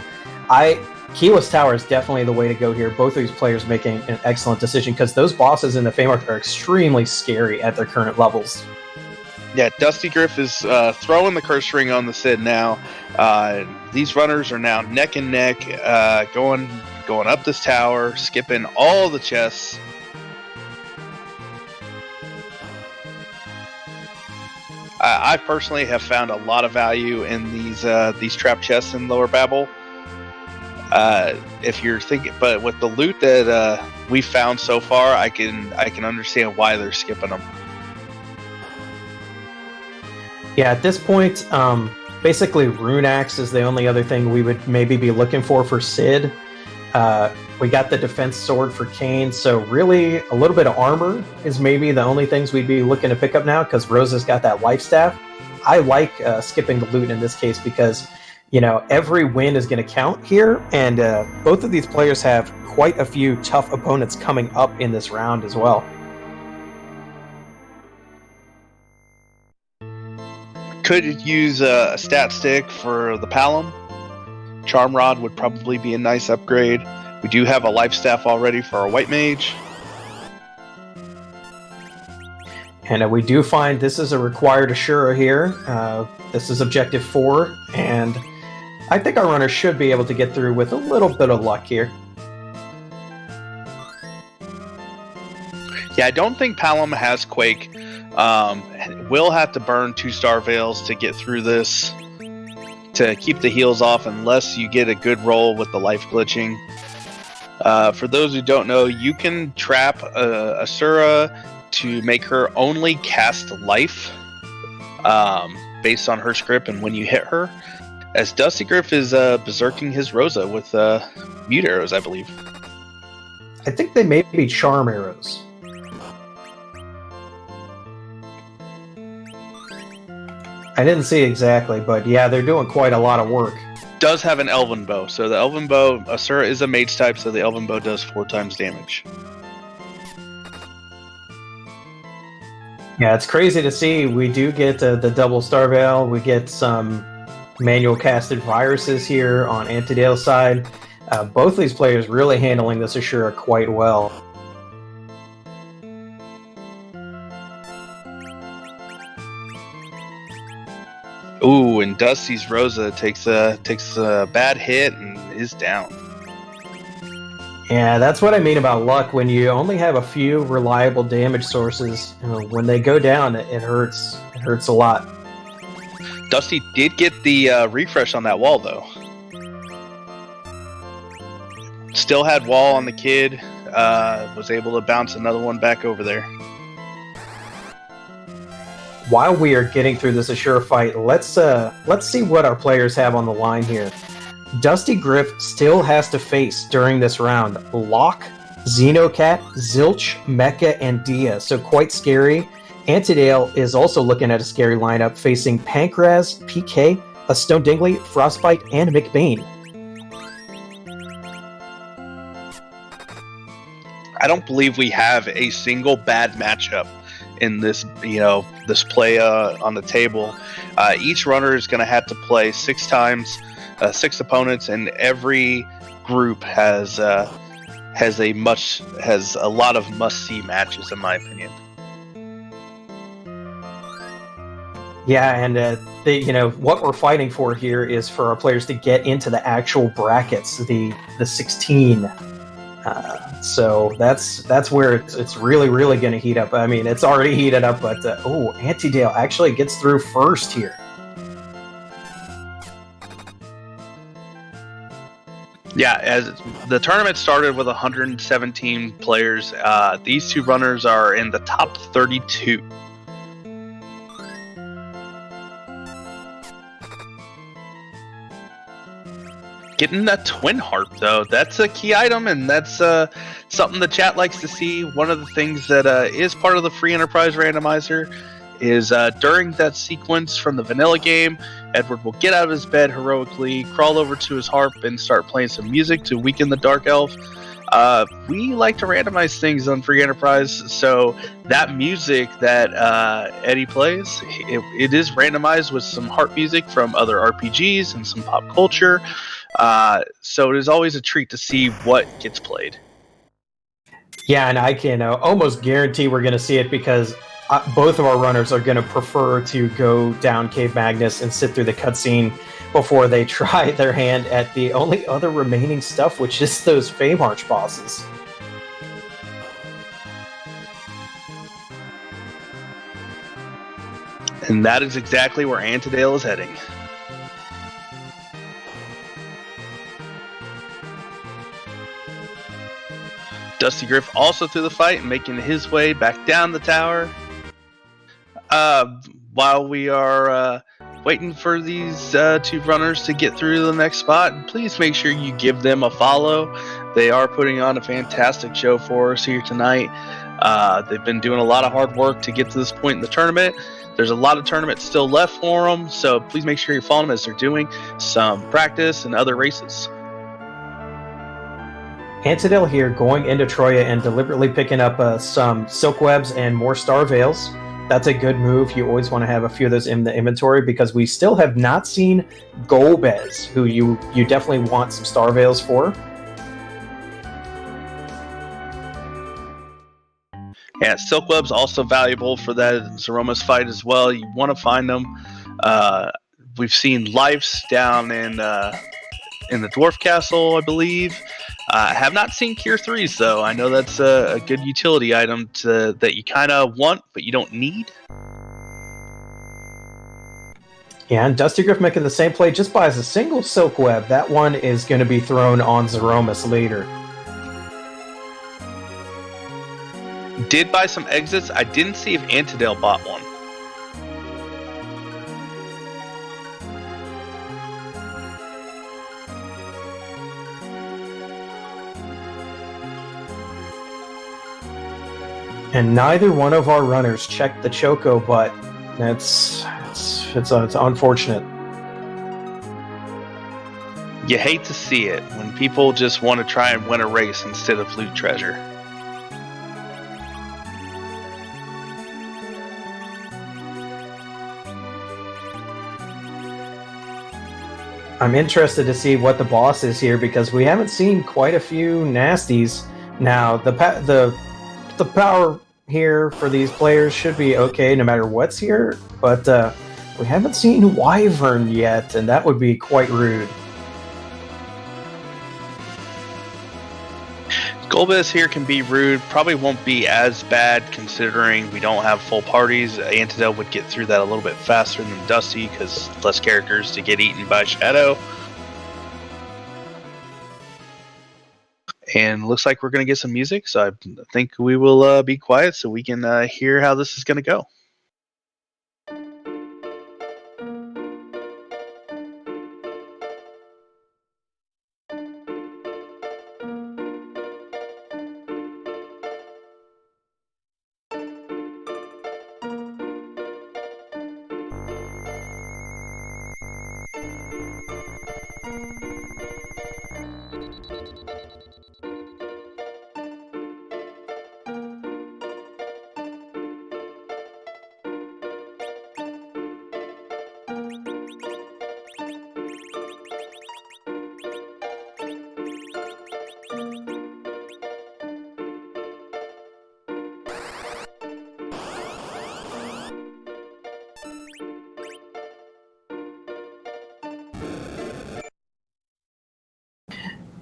Keyless Tower is definitely the way to go here. Both of these players making an excellent decision, because those bosses in the Fame Arc are extremely scary at their current levels. Yeah, dustygriff is throwing the curse ring on the Sid now. These runners are now neck and neck, going up this tower, skipping all the chests. I personally have found a lot of value in these trap chests in Lower Babel. If you're thinking, but with the loot that we found so far, I can understand why they're skipping them. Yeah, at this point, basically Rune Axe is the only other thing we would maybe be looking for Sid. We got the defense sword for Kane, so really a little bit of armor is maybe the only things we'd be looking to pick up now, because Rosa's got that life staff. I like skipping the loot in this case because, you know, every win is going to count here, and both of these players have quite a few tough opponents coming up in this round as well. Could use a stat stick for the Palom. Charm Rod would probably be a nice upgrade. We do have a life staff already for our White Mage. And we do find this is a required Ashura here. This is objective 4, and I think our runner should be able to get through with a little bit of luck here. Yeah, I don't think Palom has Quake. We'll have to burn 2-star Veils to get through this, to keep the heals off, unless you get a good roll with the life glitching. For those who don't know, you can trap Asura to make her only cast life based on her script and when you hit her, as dustygriff is berserking his Rosa with mute arrows, I believe. I think they may be charm arrows. I didn't see exactly, but yeah, they're doing quite a lot of work. Does have an Elven Bow, so the Elven Bow, Asura is a mage type, so the Elven Bow does 4 times damage. Yeah, it's crazy to see. We do get the double Star Veil. We get some manual casted viruses here on Antidale side. Both of these players really handling this Ashura quite well. Ooh, and Dusty's Rosa takes a bad hit and is down. Yeah, that's what I mean about luck. When you only have a few reliable damage sources, you know, when they go down, it hurts. It hurts a lot. Dusty did get the refresh on that wall, though. Still had wall on the kid. Was able to bounce another one back over there. While we are getting through this Ashura fight, let's see what our players have on the line here. dustygriff still has to face during this round Locke, Xenocat, Zilch, Mecha, and Dia, so quite scary. Antidale is also looking at a scary lineup, facing Pankraz, PK, a Stone Dingley, Frostbite, and McBain. I don't believe we have a single bad matchup in this, this play on the table. Each runner is going to have to play 6 times, 6 opponents, and every group has a lot of must-see matches, in my opinion. Yeah, and what we're fighting for here is for our players to get into the actual brackets, the 16. So that's where it's really, really going to heat up. I mean, it's already heated up, but Antidale actually gets through first here. Yeah, as the tournament started with 117 players, these 2 runners are in the top 32. Getting that twin harp, though, that's a key item, and that's something the chat likes to see. One of the things that is part of the free enterprise randomizer is during that sequence from the vanilla game, Edward will get out of his bed heroically, crawl over to his harp, and start playing some music to weaken the Dark Elf. We like to randomize things on free enterprise, so that music that Eddie plays, it is randomized with some harp music from other RPGs and some pop culture. So it is always a treat to see what gets played. Yeah, and I can almost guarantee we're going to see it, because both of our runners are going to prefer to go down Cave Magnus and sit through the cutscene before they try their hand at the only other remaining stuff, which is those Fame Arch bosses. And that is exactly where Antidale is heading. dustygriff also through the fight, making his way back down the tower. While we are waiting for these two runners to get through to the next spot, please make sure you give them a follow. They are putting on a fantastic show for us here tonight. They've been doing a lot of hard work to get to this point in the tournament. There's a lot of tournaments still left for them, so please make sure you follow them as they're doing some practice and other races. Antidale here going into Troya and deliberately picking up some silk webs and more star veils. That's a good move. You always want to have a few of those in the inventory because we still have not seen Golbez, who you definitely want some star veils for. Yeah, silk web's also valuable for that Threemus fight as well. You want to find them. We've seen lives down in the Dwarf Castle, I believe. Have not seen Cure 3s, though. I know that's a good utility item that you kind of want, but you don't need. Yeah, and dustygriff making the same play just buys a single silk web. That one is going to be thrown on Threemus later. Did buy some exits. I didn't see if Antidale bought one. And neither one of our runners checked the Choco, but it's unfortunate. You hate to see it when people just want to try and win a race instead of loot treasure. I'm interested to see what the boss is here because we haven't seen quite a few nasties. Now, the power here for these players should be okay no matter what's here, but we haven't seen Wyvern yet, and that would be quite rude. Golbez here can be rude. Probably won't be as bad considering we don't have full parties. Antidale would get through that a little bit faster than Dusty because less characters to get eaten by Shadow. And looks like we're going to get some music, so I think we will be quiet so we can hear how this is going to go.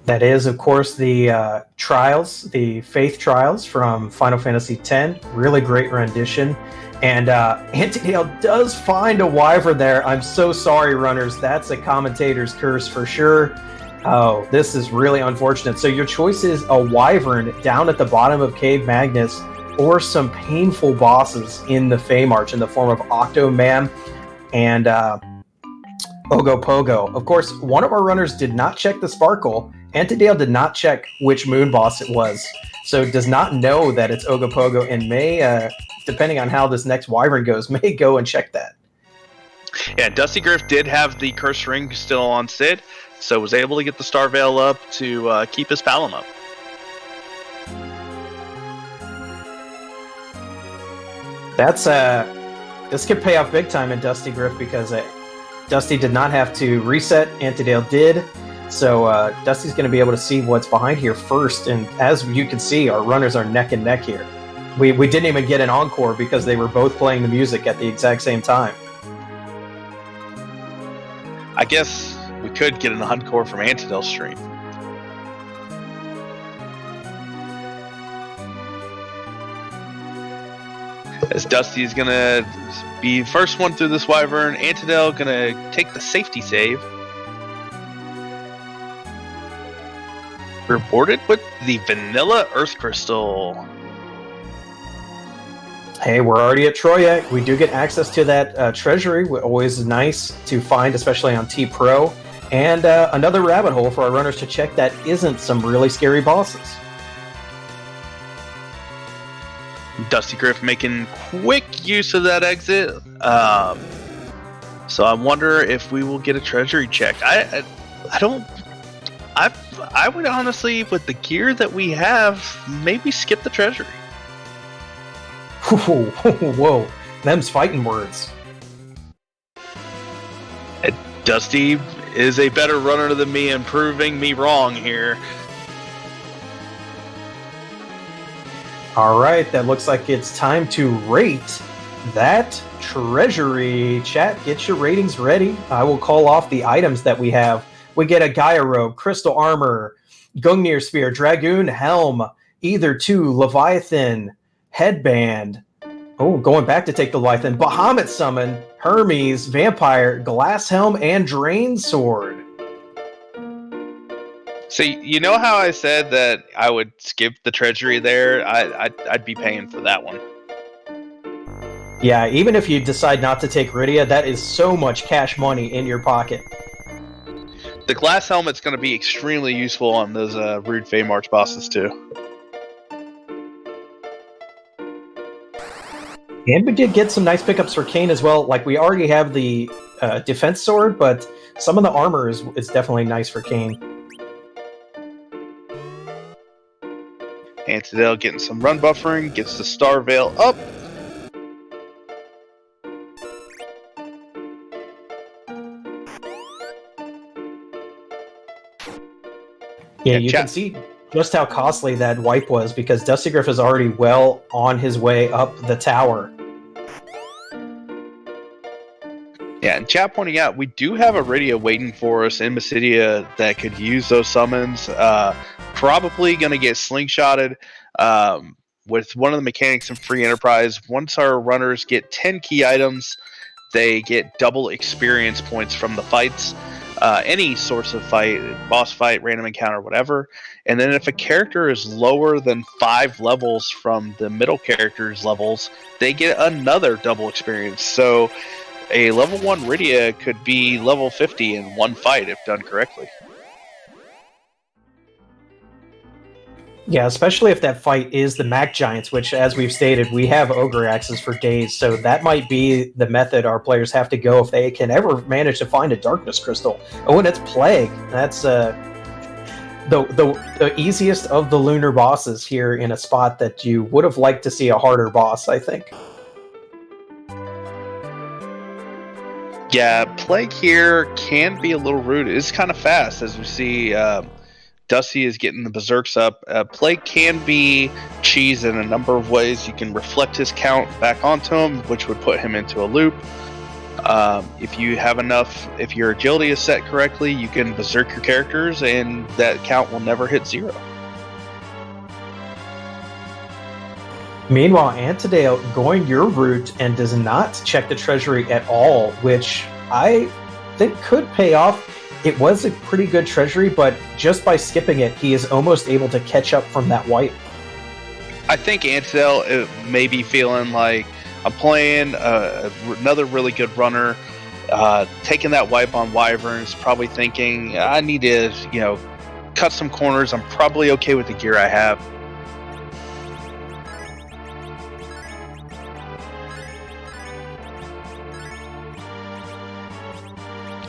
That is, of course, the trials, the Faith Trials from Final Fantasy X. Really great rendition. And Antidale does find a Wyvern there. I'm so sorry, runners. That's a commentator's curse for sure. Oh, this is really unfortunate. So your choice is a Wyvern down at the bottom of Cave Magnus or some painful bosses in the Fey March in the form of Octomam and Ogopogo. Of course, one of our runners did not check the Sparkle. Antidale did not check which moon boss it was, so does not know that it's Ogopogo and may, depending on how this next Wyvern goes, may go and check that. Yeah, dustygriff did have the Curse Ring still on Sid, so was able to get the Star Veil up to keep his Palom up. That's this could pay off big time in dustygriff because Dusty did not have to reset, Antidale did. So Dusty's going to be able to see what's behind here first, and as you can see, our runners are neck and neck here. We didn't even get an encore because they were both playing the music at the exact same time. I guess we could get an encore from Antidale's stream. As Dusty is gonna be first one through this wyvern, Antidale gonna take the safety save. Rewarded with the vanilla earth crystal. Hey, we're already at Troya. We do get access to that treasury, always nice to find, especially on T-Pro. And another rabbit hole for our runners to check that isn't some really scary bosses. dustygriff making quick use of that exit. So I wonder if we will get a treasury check. I would honestly, with the gear that we have, maybe skip the treasury. Whoa, them's fighting words. Dusty is a better runner than me and proving me wrong here. All right, that looks like it's time to rate that treasury. Chat, get your ratings ready. I will call off the items that we have. We get a Gaia robe, crystal armor, Gungnir spear, dragoon helm, either two, Leviathan, headband. Oh, going back to take the Leviathan, Bahamut summon, Hermes, vampire, glass helm, and drain sword. So you know how I said that I would skip the treasury there? I'd be paying for that one. Yeah, even if you decide not to take Rydia, that is so much cash money in your pocket. The glass helmet's going to be extremely useful on those Rude Fey March bosses too. And we did get some nice pickups for Kain as well. Like, we already have the defense sword, but some of the armor is definitely nice for Kain. Antidale getting some run buffering, gets the Star Veil up. Yeah, you can see just how costly that wipe was, because dustygriff is already well on his way up the tower. Yeah, and chat pointing out, we do have a radio waiting for us in Mysidia that could use those summons. Probably going to get slingshotted with one of the mechanics in Free Enterprise. Once our runners get 10 key items, they get double experience points from the fights. Any source of fight, boss fight, random encounter, whatever. And then if a character is lower than 5 levels from the middle character's levels, they get another double experience. So a level 1 Rydia could be level 50 in one fight if done correctly. Yeah, especially if that fight is the Mac Giants, which, as we've stated, we have Ogre Axes for days, so that might be the method our players have to go if they can ever manage to find a Darkness Crystal. Oh, and it's Plague. That's the easiest of the lunar bosses here in a spot that you would have liked to see a harder boss, I think. Yeah, Plague here can be a little rude. It's kind of fast, as we see Dusty is getting the berserks up. Plague can be cheese in a number of ways. You can reflect his count back onto him, which would put him into a loop. If you have enough, if your agility is set correctly, you can berserk your characters and that count will never hit 0. Meanwhile, Antidale going your route and does not check the treasury at all, which I think could pay off. It was a pretty good treasury, but just by skipping it, he is almost able to catch up from that wipe. I think Antidale may be feeling like, I'm playing another really good runner, taking that wipe on Wyverns, probably thinking, I need to, cut some corners. I'm probably okay with the gear I have.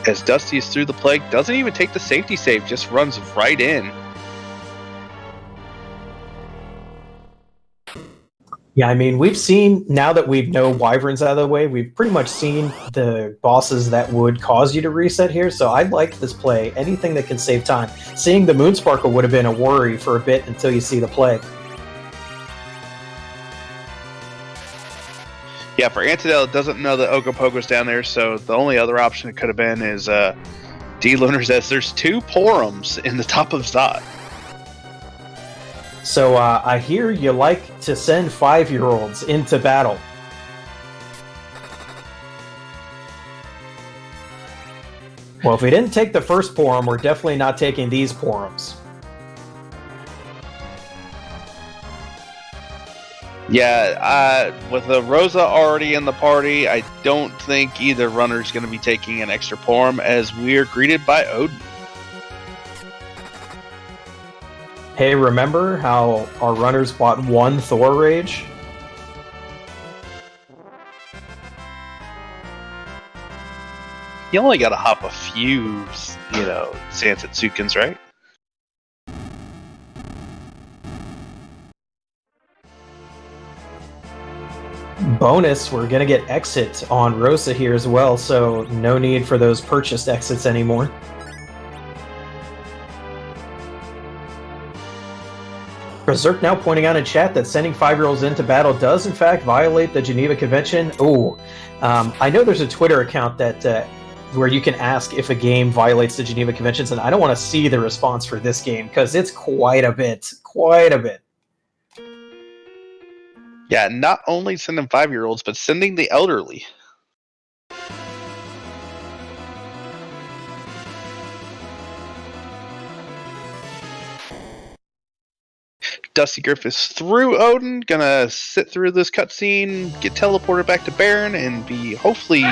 As Dusty is through the Plague, doesn't even take the safety save, just runs right in. Yeah, I mean, we've seen, now that we know Wyverns out of the way, we've pretty much seen the bosses that would cause you to reset here, so I like this play. Anything that can save time. Seeing the Moonsparkle would have been a worry for a bit until you see the Plague. Yeah, for Antidale, it doesn't know that Ogopogo's down there, so the only other option it could have been is D-Lunars, as there's 2 Porums in the top of Zot. So I hear you like to send 5-year-olds into battle. Well, if we didn't take the first Porum, we're definitely not taking these Porums. Yeah, with the Rosa already in the party, I don't think either runner is going to be taking an extra Porum as we are greeted by Odin. Hey, remember how our runners bought one Thor Rage? You only got to hop a few, Sansatsukins, right? Bonus, we're going to get exit on Rosa here as well, so no need for those purchased exits anymore. Berserk now pointing out in chat that sending 5-year-olds into battle does in fact violate the Geneva Convention. Oh, I know there's a Twitter account that where you can ask if a game violates the Geneva Conventions, and I don't want to see the response for this game because it's quite a bit. Yeah, not only sending 5-year-olds, but sending the elderly. dustygriff is through Odin, gonna sit through this cutscene, get teleported back to Baron, and be hopefully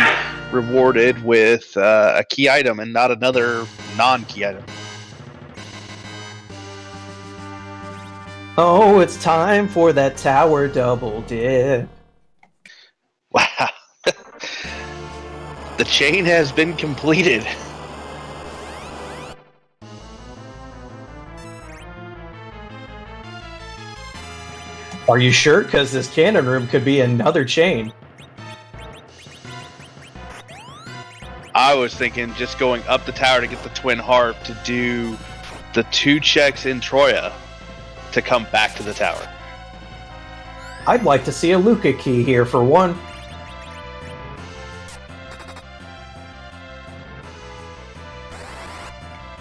rewarded with a key item and not another non-key item. Oh, it's time for that tower double dip. Wow. The chain has been completed. Are you sure? Because this cannon room could be another chain. I was thinking just going up the tower to get the twin harp to do the 2 checks in Troya to come back to the tower. I'd like to see a Luca key here for one.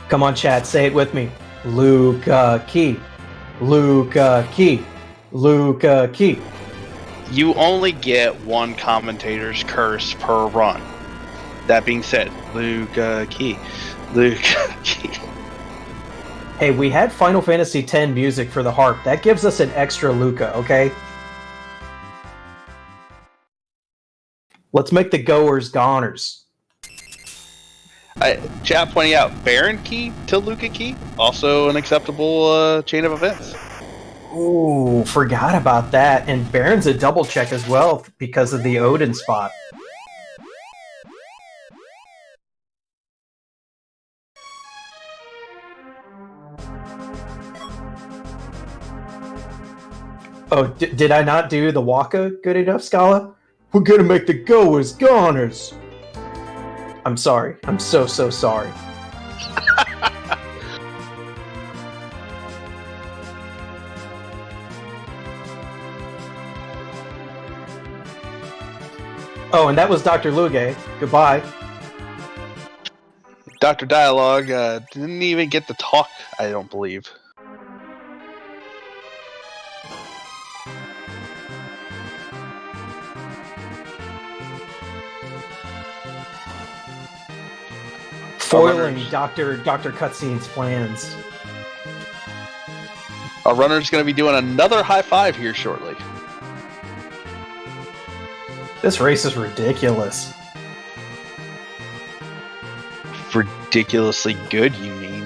Come on, chat, say it with me. Luca key. Luca key. Luca key. You only get 1 commentator's curse per run. That being said, Luca key. Luca key. Hey, we had Final Fantasy X music for the harp. That gives us an extra Luca, okay? Let's make the goers goners. Chat pointing out Baron key to Luca key, also an acceptable chain of events. Ooh, forgot about that. And Baron's a double check as well because of the Odin spot. Oh, did I not do the Waka good enough, Scala? We're gonna make the goers goners. I'm sorry. I'm so sorry. Oh, and that was Dr. Luge. Goodbye. Dr. Dialogue didn't even get to talk, I don't believe. Foiling Dr. Cutscene's plans. Our runner's going to be doing another high five here shortly. This race is ridiculous. Ridiculously good, you mean?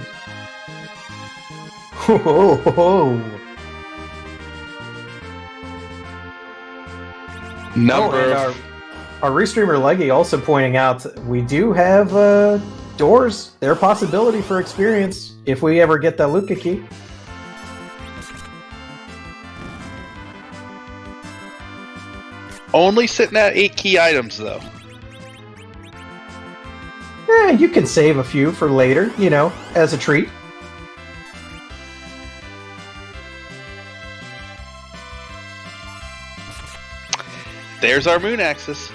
Our Restreamer Leggy also pointing out we do have doors. They're a possibility for experience if we ever get that Luca key. Only sitting at 8 key items, though. You can save a few for later, you know, as a treat. There's our moon axis.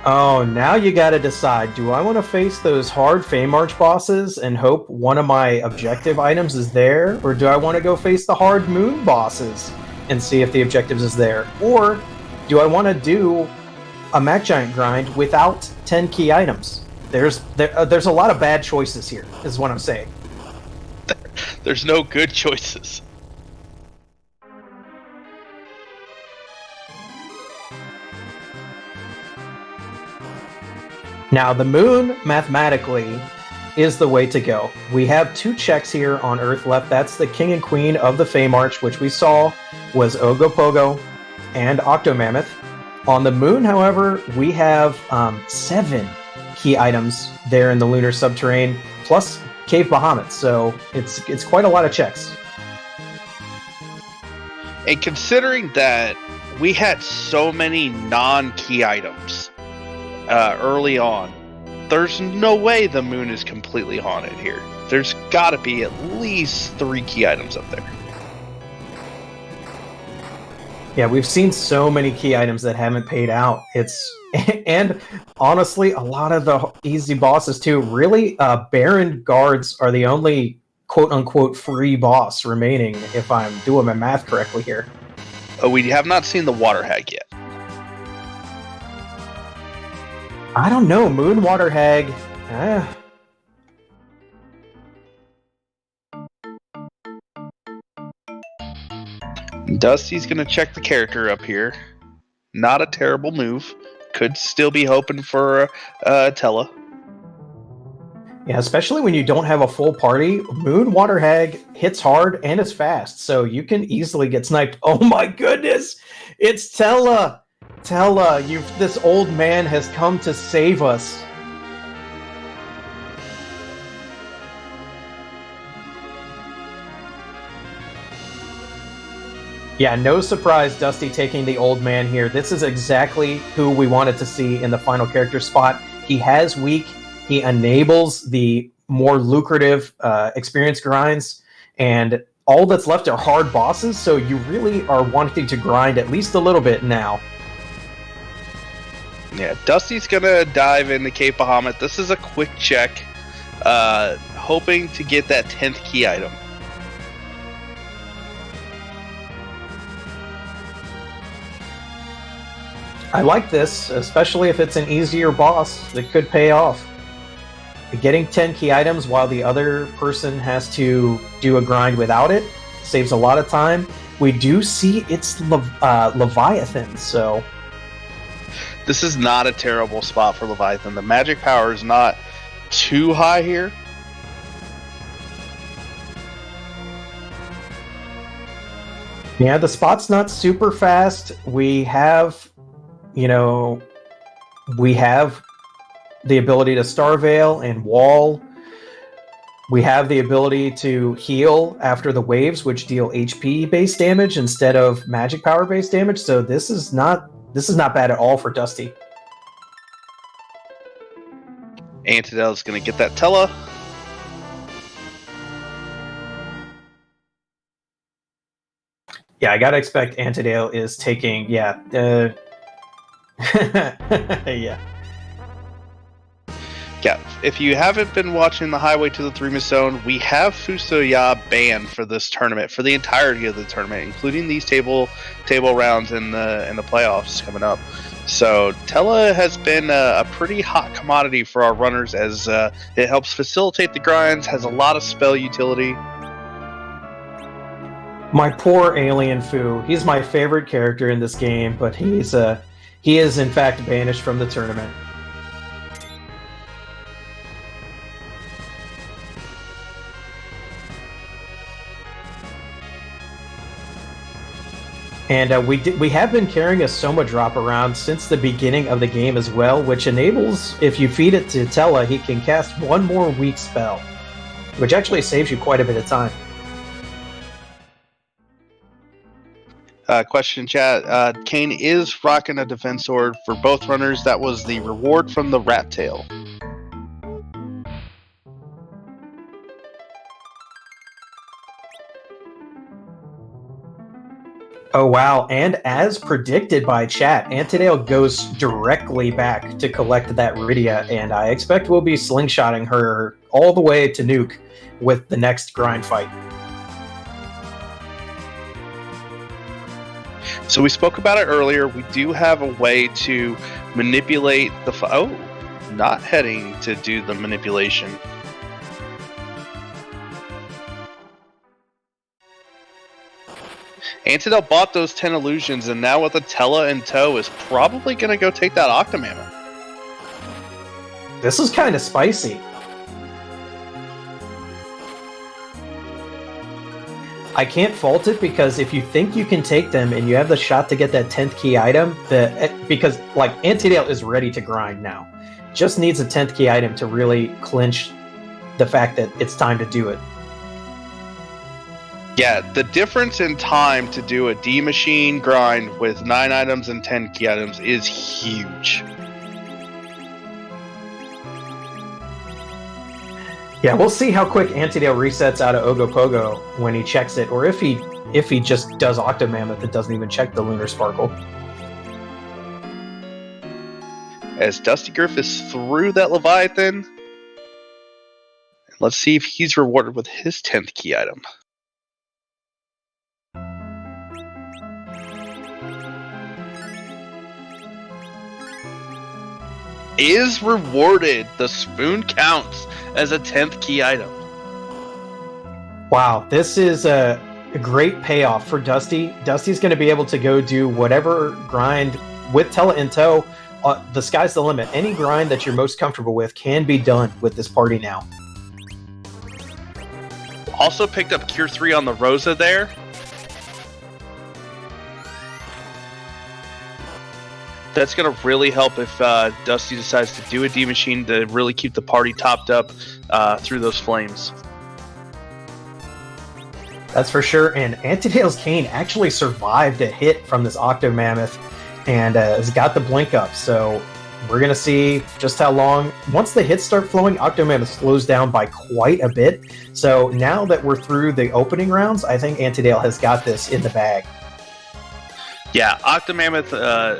Oh, now you gotta decide. Do I want to face those hard Fey March bosses and hope one of my objective items is there? Or do I want to go face the hard moon bosses and see if the objectives is there? Or do I want to do a Mach Giant grind without 10 key items? there's a lot of bad choices here, is what I'm saying. There's no good choices. Now, the moon, mathematically, is the way to go. We have 2 checks here on Earth left. That's the King and Queen of the Feymarch, which we saw was Ogopogo and Octomammoth. On the moon, however, we have 7 key items there in the lunar subterrane, plus Cave Bahamut, so it's quite a lot of checks. And considering that we had so many non-key items early on, there's no way the moon is completely haunted here. There's got to be at least 3 key items up there. Yeah, we've seen so many key items that haven't paid out. And honestly, a lot of the easy bosses too. Really, Baron guards are the only quote-unquote free boss remaining, if I'm doing my math correctly here. Oh, we have not seen the water hag yet. I don't know, Moon Water Hag. Dusty's going to check the character up here. Not a terrible move. Could still be hoping for Tella. Yeah, especially when you don't have a full party. Moon Water Hag hits hard and is fast, so you can easily get sniped. Oh my goodness! It's Tella! Tella, this old man has come to save us. Yeah, no surprise, Dusty taking the old man here. This is exactly who we wanted to see in the final character spot. He has weak. He enables the more lucrative experience grinds, and all that's left are hard bosses, so you really are wanting to grind at least a little bit now. Yeah, Dusty's gonna dive into Cape Bahamut. This is a quick check, hoping to get that 10th key item. I like this, especially if it's an easier boss that could pay off. Getting 10 key items while the other person has to do a grind without it saves a lot of time. We do see it's Leviathan, so... This is not a terrible spot for Leviathan. The magic power is not too high here. Yeah, the spot's not super fast. We have, we have the ability to Star Veil and Wall. We have the ability to heal after the waves, which deal HP-based damage instead of magic power-based damage. So this is not bad at all for Dusty. Antidale's going to get that Tella. Yeah, I gotta expect Antidale is taking, yeah. Yeah. Yeah, if you haven't been watching the Highway to the Threemus Zone, we have Fusoya banned for this tournament, for the entirety of the tournament, including these table rounds in the playoffs coming up. So Tella has been a pretty hot commodity for our runners, as it helps facilitate the grinds, has a lot of spell utility. My poor alien Fu. He's my favorite character in this game, but he is in fact banished from the tournament. And we have been carrying a Soma drop around since the beginning of the game as well, which enables, if you feed it to Tella, he can cast one more weak spell, which actually saves you quite a bit of time. Question chat. Kane is rocking a defense sword for both runners. That was the reward from the rat tail. Oh wow, and as predicted by chat, Antidale goes directly back to collect that Rydia, and I expect we'll be slingshotting her all the way to Nuke with the next grind fight. So we spoke about it earlier. We do have a way to manipulate the... not heading to do the manipulation. Antidale bought those 10 illusions, and now with Atella in tow is probably going to go take that Octomammoth. This is kind of spicy. I can't fault it, because if you think you can take them and you have the shot to get that 10th key item, because like Antidale is ready to grind now. Just needs a 10th key item to really clinch the fact that it's time to do it. Yeah, the difference in time to do a D machine grind with 9 items and 10 key items is huge. Yeah, we'll see how quick Antidale resets out of Ogopogo when he checks it, or if he just does Octomammoth that doesn't even check the Lunar Sparkle. As dustygriff is through that Leviathan, let's see if he's rewarded with his 10th key item. Is rewarded. The spoon counts as a 10th key item. Wow, this is a great payoff for Dusty. Dusty's going to be able to go do whatever grind with Tella in tow. The sky's the limit. Any grind that you're most comfortable with can be done with this party now. Also picked up Cure 3 on the Rosa there. That's going to really help if Dusty decides to do a D machine to really keep the party topped up through those flames. That's for sure. And Antidale's Cane actually survived a hit from this Octomammoth and has got the blink up. So we're going to see just how long. Once the hits start flowing, Octomammoth slows down by quite a bit. So now that we're through the opening rounds, I think Antidale has got this in the bag. Yeah, Octomammoth,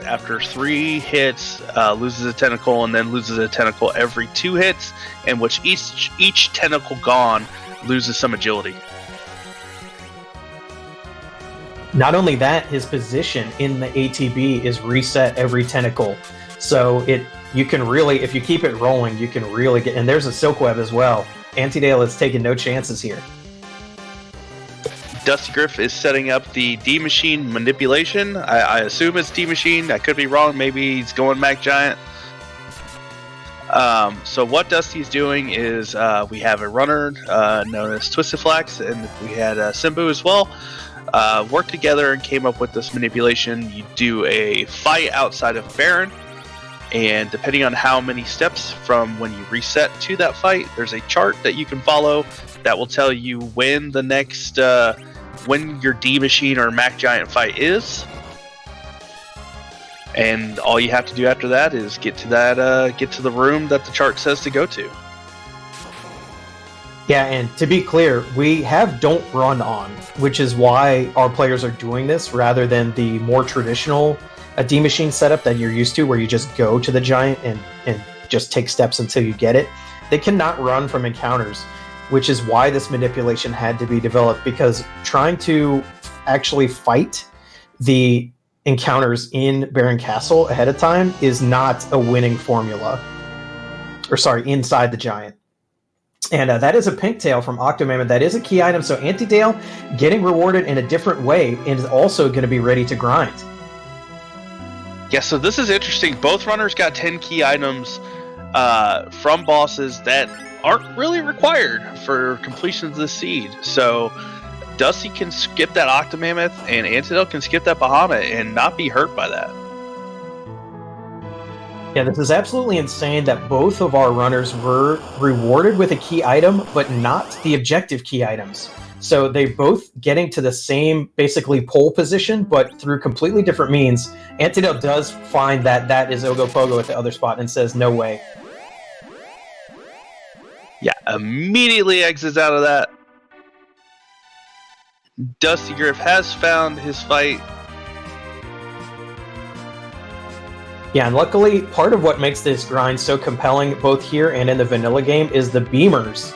after 3 hits, loses a tentacle, and then loses a tentacle every 2 hits, in which each tentacle gone loses some agility. Not only that, his position in the ATB is reset every tentacle. So you can really, if you keep it rolling, you can really get... And there's a Silk Web as well. Antidale is taking no chances here. Dustygriff is setting up the D machine manipulation. I assume it's D machine. I could be wrong. Maybe he's going Mac Giant. So what Dusty's doing is we have a runner known as Twisted Flax, and we had Simbu as well. Worked together and came up with this manipulation. You do a fight outside of Baron, and depending on how many steps from when you reset to that fight, there's a chart that you can follow that will tell you when the next when your D machine or Mac Giant fight is, and all you have to do after that is get to the room that the chart says to go to. Yeah, and to be clear, we have Don't Run on, which is why our players are doing this rather than the more traditional D machine setup that you're used to, where you just go to the giant and just take steps until you get it. They cannot run from encounters, which is why this manipulation had to be developed, because trying to actually fight the encounters in Baron Castle ahead of time is not a winning formula. Or sorry, inside the giant. And that is a pink tail from Octomammoth. That is a key item, so Antidale getting rewarded in a different way and is also going to be ready to grind. Yeah, so this is interesting. Both runners got 10 key items from bosses that aren't really required for completion of the seed. So Dusty can skip that Octomammoth, and Antidale can skip that Bahamut and not be hurt by that. Yeah, this is absolutely insane that both of our runners were rewarded with a key item, but not the objective key items. So they both getting to the same, basically, pole position, but through completely different means. Antidale does find that is Ogopogo at the other spot and says, no way. Yeah, immediately exits out of that. Dustygriff has found his fight. Yeah, and luckily, part of what makes this grind so compelling, both here and in the vanilla game, is the beamers.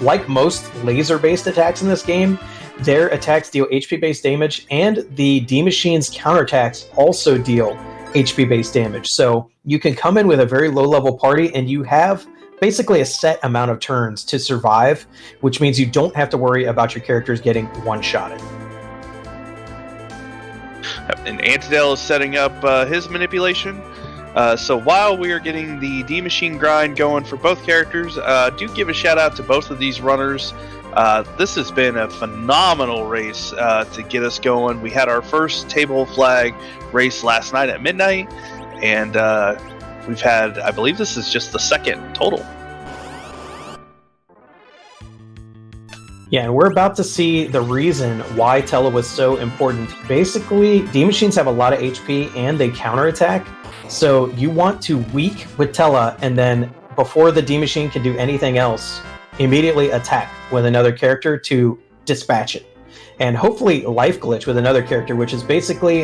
Like most laser-based attacks in this game, their attacks deal HP-based damage, and the D-Machine's counterattacks also deal HP based damage. So you can come in with a very low level party and you have basically a set amount of turns to survive, which means you don't have to worry about your characters getting one-shotted. And Antidale is setting up his manipulation. So while we are getting the D-Machine grind going for both characters, do give a shout out to both of these runners. This has been a phenomenal race to get us going. We had our first table flag race last night at midnight, and we've had, I believe this is just the second total. Yeah, and we're about to see the reason why Tela was so important. Basically, D-Machines have a lot of HP and they counterattack. So you want to weak with Tela, and then before the D-Machine can do anything else, immediately attack with another character to dispatch it. And hopefully life glitch with another character, which is basically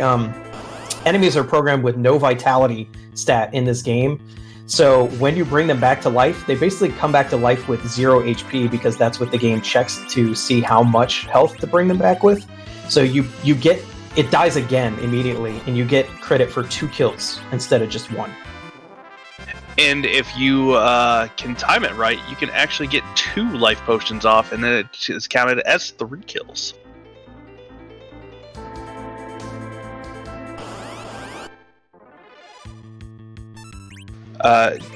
enemies are programmed with no vitality stat in this game. So when you bring them back to life, they basically come back to life with 0 HP because that's what the game checks to see how much health to bring them back with. So you get, it dies again immediately, and you get credit for 2 kills instead of just 1. And if you can time it right, you can actually get 2 life potions off, and then it is counted as 3 kills.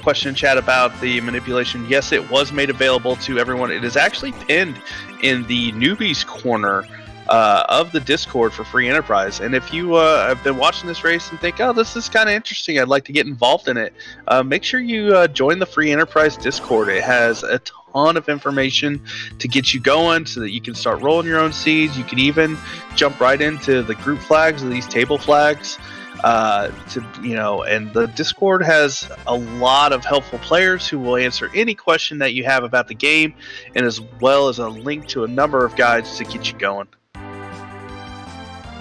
Question in chat about the manipulation. Yes, it was made available to everyone. It is actually pinned in the newbies corner of the Discord for Free Enterprise. And if you have been watching this race and think, oh, this is kind of interesting, I'd like to get involved in it, make sure you join the Free Enterprise Discord. It has a ton of information to get you going so that you can start rolling your own seeds. You can even jump right into the group flags or these table flags. And the Discord has a lot of helpful players who will answer any question that you have about the game, and as well as a link to a number of guides to get you going.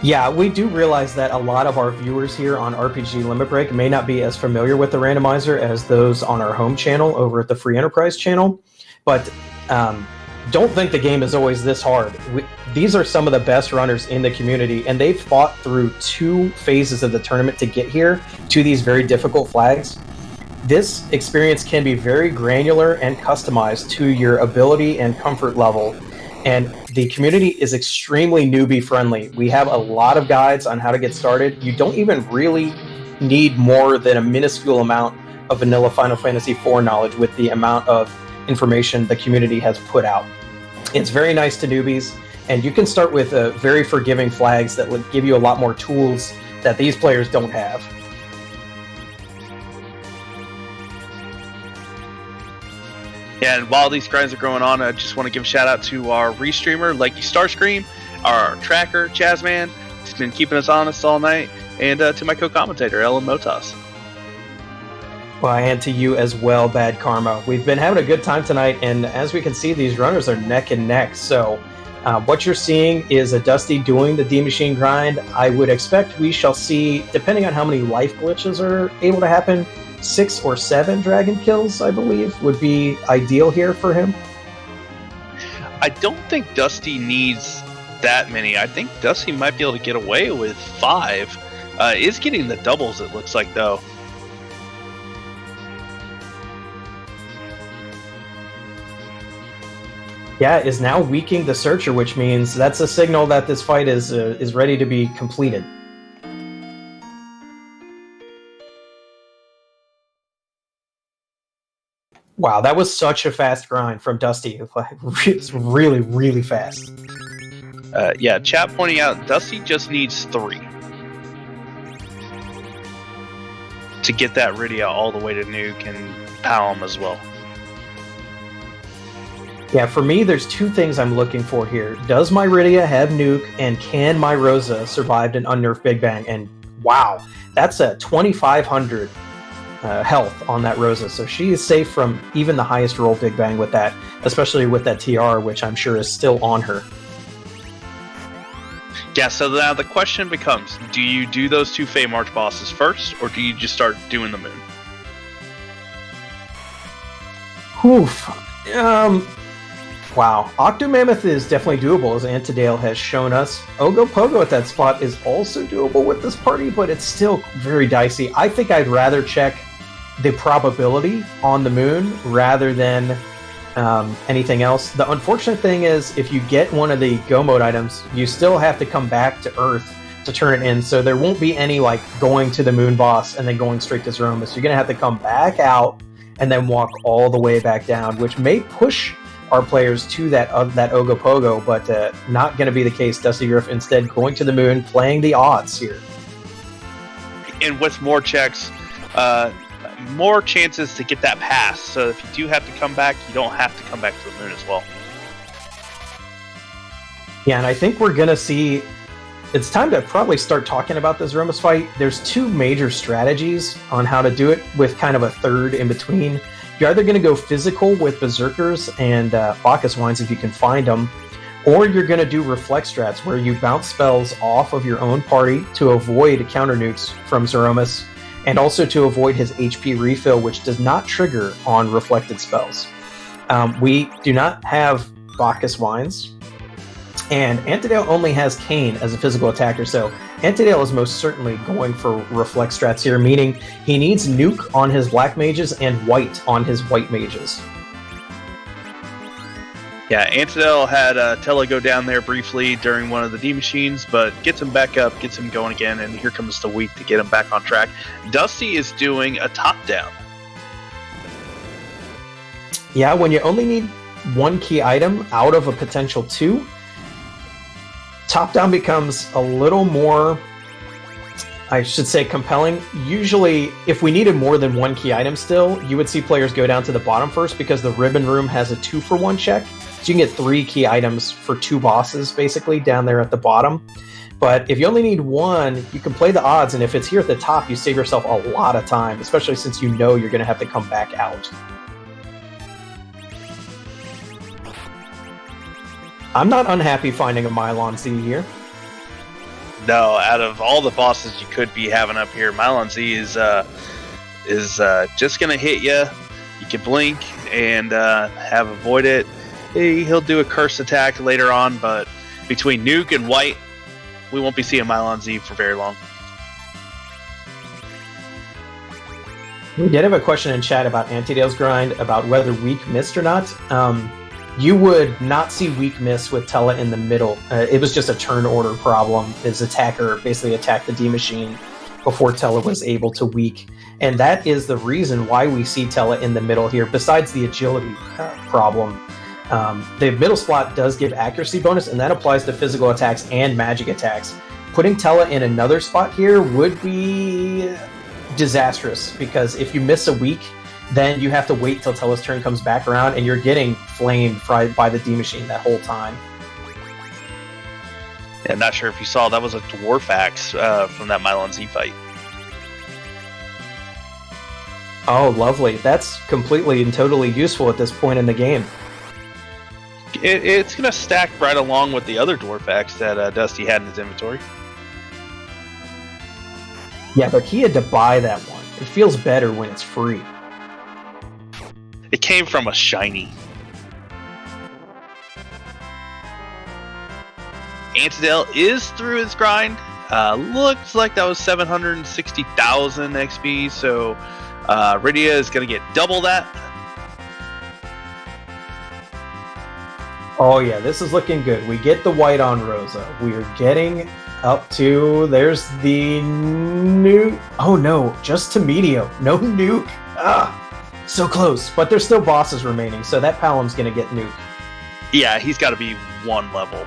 Yeah, we do realize that a lot of our viewers here on RPG Limit Break may not be as familiar with the randomizer as those on our home channel over at the Free Enterprise channel, but don't think the game is always this hard. These are some of the best runners in the community, and they've fought through 2 phases of the tournament to get here to these very difficult flags. This experience can be very granular and customized to your ability and comfort level, and the community is extremely newbie friendly. We have a lot of guides on how to get started. You don't even really need more than a minuscule amount of vanilla Final Fantasy IV knowledge with the amount of information the community has put out. It's very nice to newbies, and you can start with very forgiving flags that would give you a lot more tools that these players don't have. Yeah, and while these grinds are going on, I just want to give a shout out to our restreamer, Leggy Starscream, our tracker, Jazzman. He's been keeping us honest all night, and to my co-commentator, LMMotoss. Well, and to you as well, Bad Karma. We've been having a good time tonight, and as we can see, these runners are neck and neck. So what you're seeing is a Dusty doing the D-Machine grind. I would expect we shall see, depending on how many life glitches are able to happen, 6 or 7 dragon kills, I believe, would be ideal here for him. I don't think Dusty needs that many. I think Dusty might be able to get away with 5. Is getting the doubles, it looks like, though. Yeah, is now weakening the Searcher, which means that's a signal that this fight is ready to be completed. Wow, that was such a fast grind from Dusty. It's really, really fast. Yeah, chat pointing out Dusty just needs 3 to get that Rydia all the way to nuke and Palm as well. Yeah, for me, there's 2 things I'm looking for here. Does my Rydia have nuke, and can my Rosa survive an unnerfed Big Bang? And wow, that's a 2,500 health on that Rosa, so she is safe from even the highest roll Big Bang with that, especially with that TR, which I'm sure is still on her. Yeah, so now the question becomes, do you do those 2 Fey March bosses first, or do you just start doing the moon? Oof. Wow, Octomammoth is definitely doable, as Antidale has shown us. Ogopogo at that spot is also doable with this party, but it's still very dicey. I think I'd rather check the probability on the moon rather than anything else. The unfortunate thing is, if you get one of the Go Mode items, you still have to come back to Earth to turn it in, so there won't be any like going to the moon boss and then going straight to Zeromus. You're going to have to come back out and then walk all the way back down, which may push our players to that Ogopogo, but not going to be the case. dustygriff instead going to the moon, playing the odds here. And with more checks, more chances to get that pass. So if you do have to come back, you don't have to come back to the moon as well. Yeah, and I think we're going to see... It's time to probably start talking about this Zeromus fight. There's two major strategies on how to do it, with kind of a third in between. You're either going to go physical with Berserkers and Bacchus Wines if you can find them, or you're going to do reflect strats where you bounce spells off of your own party to avoid counter nukes from Zeromus, and also to avoid his HP refill, which does not trigger on reflected spells. We do not have Bacchus Wines, and Antidale only has Kane as a physical attacker, so Antidale is most certainly going for reflect strats here, meaning he needs nuke on his black mages and white on his white mages. Yeah, Antidale had Tella go down there briefly during one of the D machines, but gets him back up, gets him going again, and here comes the weak to get him back on track. Dusty is doing a top down. Yeah, when you only need one key item out of a potential two, top-down becomes a little more, I should say, compelling. Usually, if we needed more than one key item still, you would see players go down to the bottom first, because the Ribbon Room has a 2-for-1 check. So you can get 3 key items for 2 bosses, basically, down there at the bottom. But if you only need one, you can play the odds, and if it's here at the top, you save yourself a lot of time, especially since you know you're going to have to come back out. I'm not unhappy finding a Mylon Z here. No, out of all the bosses you could be having up here, Mylon Z is just gonna hit you. You can blink and have avoid it. He'll do a curse attack later on, but between nuke and white, we won't be seeing Mylon Z for very long. We did have a question in chat about Antidale's grind, about whether weak missed or not. You would not see weak miss with Tella in the middle. It was just a turn order problem. His attacker basically attacked the D machine before Tella was able to weak. And that is the reason why we see Tella in the middle here, besides the agility problem. The middle slot does give accuracy bonus, and that applies to physical attacks and magic attacks. Putting Tella in another spot here would be disastrous, because if you miss a weak, then you have to wait till Tella's turn comes back around, and you're getting flamed by the D machine that whole time. Yeah, not sure if you saw, that was a Dwarf Axe from that Mylon Z fight. Oh, lovely. That's completely and totally useful at this point in the game. It's going to stack right along with the other Dwarf Axe that Dusty had in his inventory. Yeah, but he had to buy that one. It feels better when it's free. It came from a shiny. Antidale is through his grind. Looks like that was 760,000 XP, so Rydia is going to get double that. Oh yeah, this is looking good. We get the white on Rosa. We are getting up to... There's the nuke. Oh no, just to Medio. No nuke. Ah, so close. But there's still bosses remaining, so that Palam's going to get nuke. Yeah, he's got to be 1 level.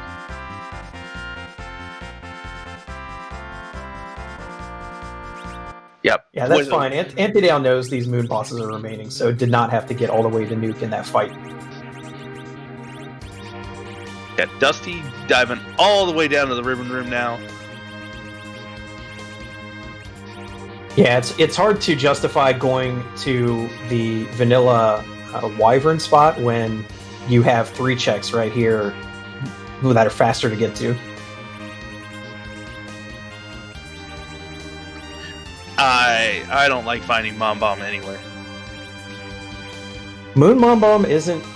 Yep. Yeah, that's fine. Antidale knows these moon bosses are remaining, so did not have to get all the way to nuke in that fight. Yeah, Dusty diving all the way down to the Ribbon Room now. Yeah, it's hard to justify going to the vanilla Wyvern spot when you have 3 checks right here that are faster to get to. I don't like finding Mom Bomb anywhere. Moon Mom Bomb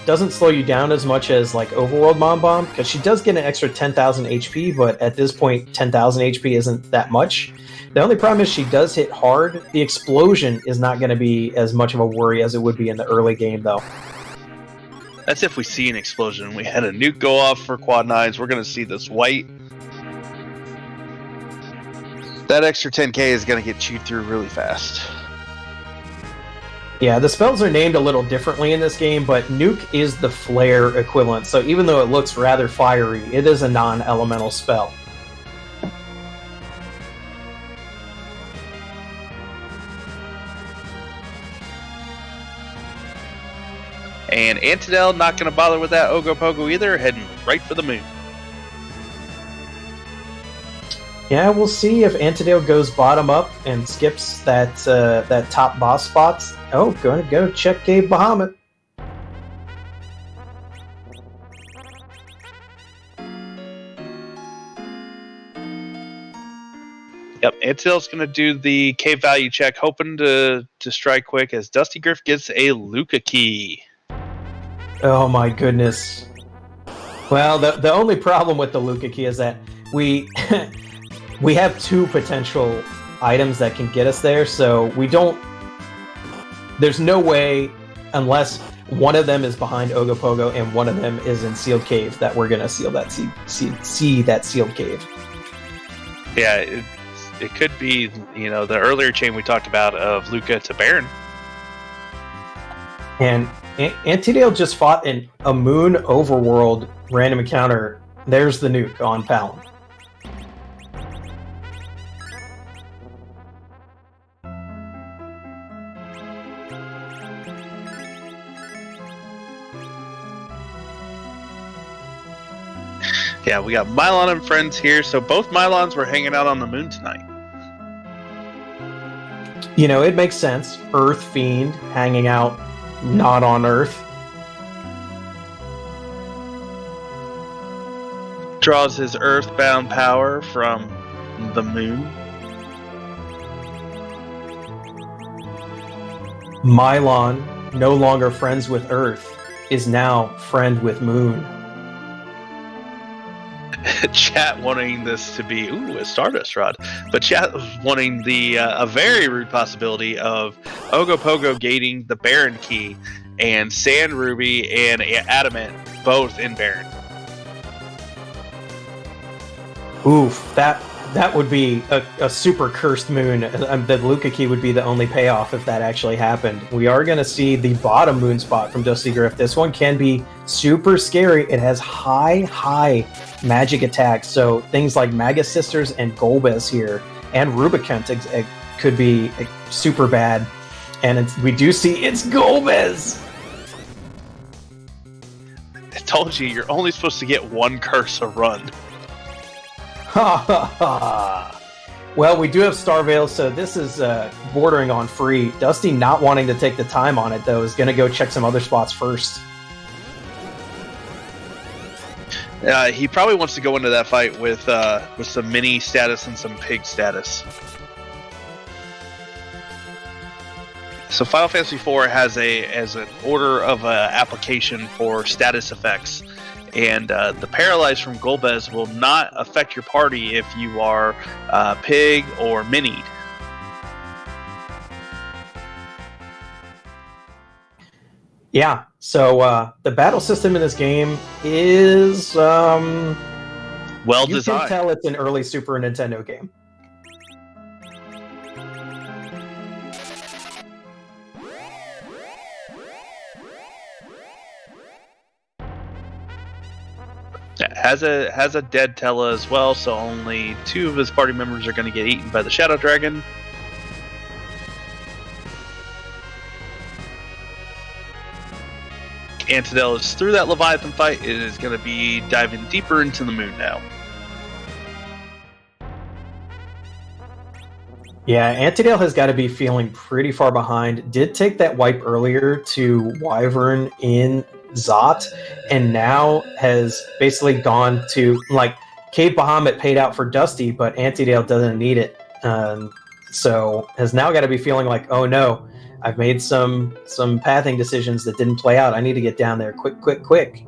doesn't slow you down as much as like Overworld Mom Bomb, because she does get an extra 10,000 HP, but at this point 10,000 HP isn't that much. The only problem is she does hit hard. The explosion is not going to be as much of a worry as it would be in the early game, though. That's if we see an explosion. We had a nuke go off for quad 9s. We're going to see this white. That extra 10k is going to get chewed through really fast. Yeah, the spells are named a little differently in this game, but Nuke is the Flare equivalent, so even though it looks rather fiery, it is a non-elemental spell. And Antidale not going to bother with that Ogopogo either, heading right for the moon. Yeah, we'll see if Antidale goes bottom up and skips that top boss spots. Oh, gonna go check Cave Bahamut. Yep, Antidale's going to do the cave value check, hoping to strike quick as dustygriff gets a Luca key. Oh my goodness. Well, the only problem with the Luca key is that we we have two potential items that can get us there, so we don't... There's no way, unless one of them is behind Ogopogo and one of them is in Sealed Cave, that we're going to see that Sealed Cave. Yeah, it could be, the earlier chain we talked about of Luca to Baron. And Antidale just fought in a Moon Overworld random encounter. There's the nuke on Palin. Yeah, we got Mylon and friends here, so both Mylons were hanging out on the moon tonight. It makes sense. Earth Fiend hanging out not on Earth. Draws his earthbound power from the moon. Mylon, no longer friends with Earth, is now friend with Moon. Chat wanting this to be a Stardust Rod, but chat was wanting the a very rude possibility of Ogopogo gating the Baron key and Sand Ruby and Adamant both in Baron. Oof, that would be a super cursed moon. The Luca key would be the only payoff if that actually happened. We are going to see the bottom moon spot from Dustygriff. This one can be super scary. It has high magic attacks, so things like Magus Sisters and Golbez here, and Rubicant could be super bad. And we do see it's Golbez! I told you, you're only supposed to get one curse a run. Ha ha ha! Well, we do have Starveil, so this is bordering on free. Dusty, not wanting to take the time on it, though, is going to go check some other spots first. He probably wants to go into that fight with some mini status and some pig status. So Final Fantasy IV has an order of application for status effects. And the Paralyze from Golbez will not affect your party if you are pig or minied. Yeah, so the battle system in this game is well designed. You can tell it's an early Super Nintendo game. Has a dead Tella as well, so only 2 of his party members are going to get eaten by the Shadow Dragon. Antidale is through that Leviathan fight. It is going to be diving deeper into the moon now. Yeah, Antidale has got to be feeling pretty far behind. Did take that wipe earlier to Wyvern in Zot, and now has basically gone to, Cave Bahamut paid out for Dusty, but Antidale doesn't need it. So has now got to be feeling like, oh no, I've made some pathing decisions that didn't play out. I need to get down there quick.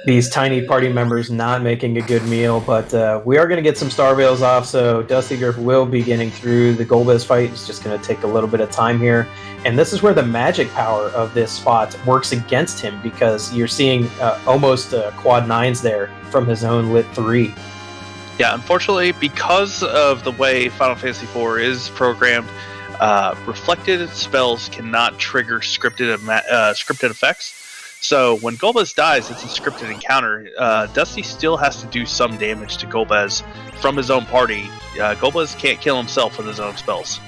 These tiny party members not making a good meal, but we are going to get some star veils off, so dustygriff will be getting through the Golbez fight. It's just going to take a little bit of time here. And this is where the magic power of this spot works against him, because you're seeing almost quad 9s there from his own lit 3. Yeah, unfortunately, because of the way Final Fantasy IV is programmed, reflected spells cannot trigger scripted effects. So when Golbez dies, it's a scripted encounter. Dusty still has to do some damage to Golbez from his own party. Golbez can't kill himself with his own spells.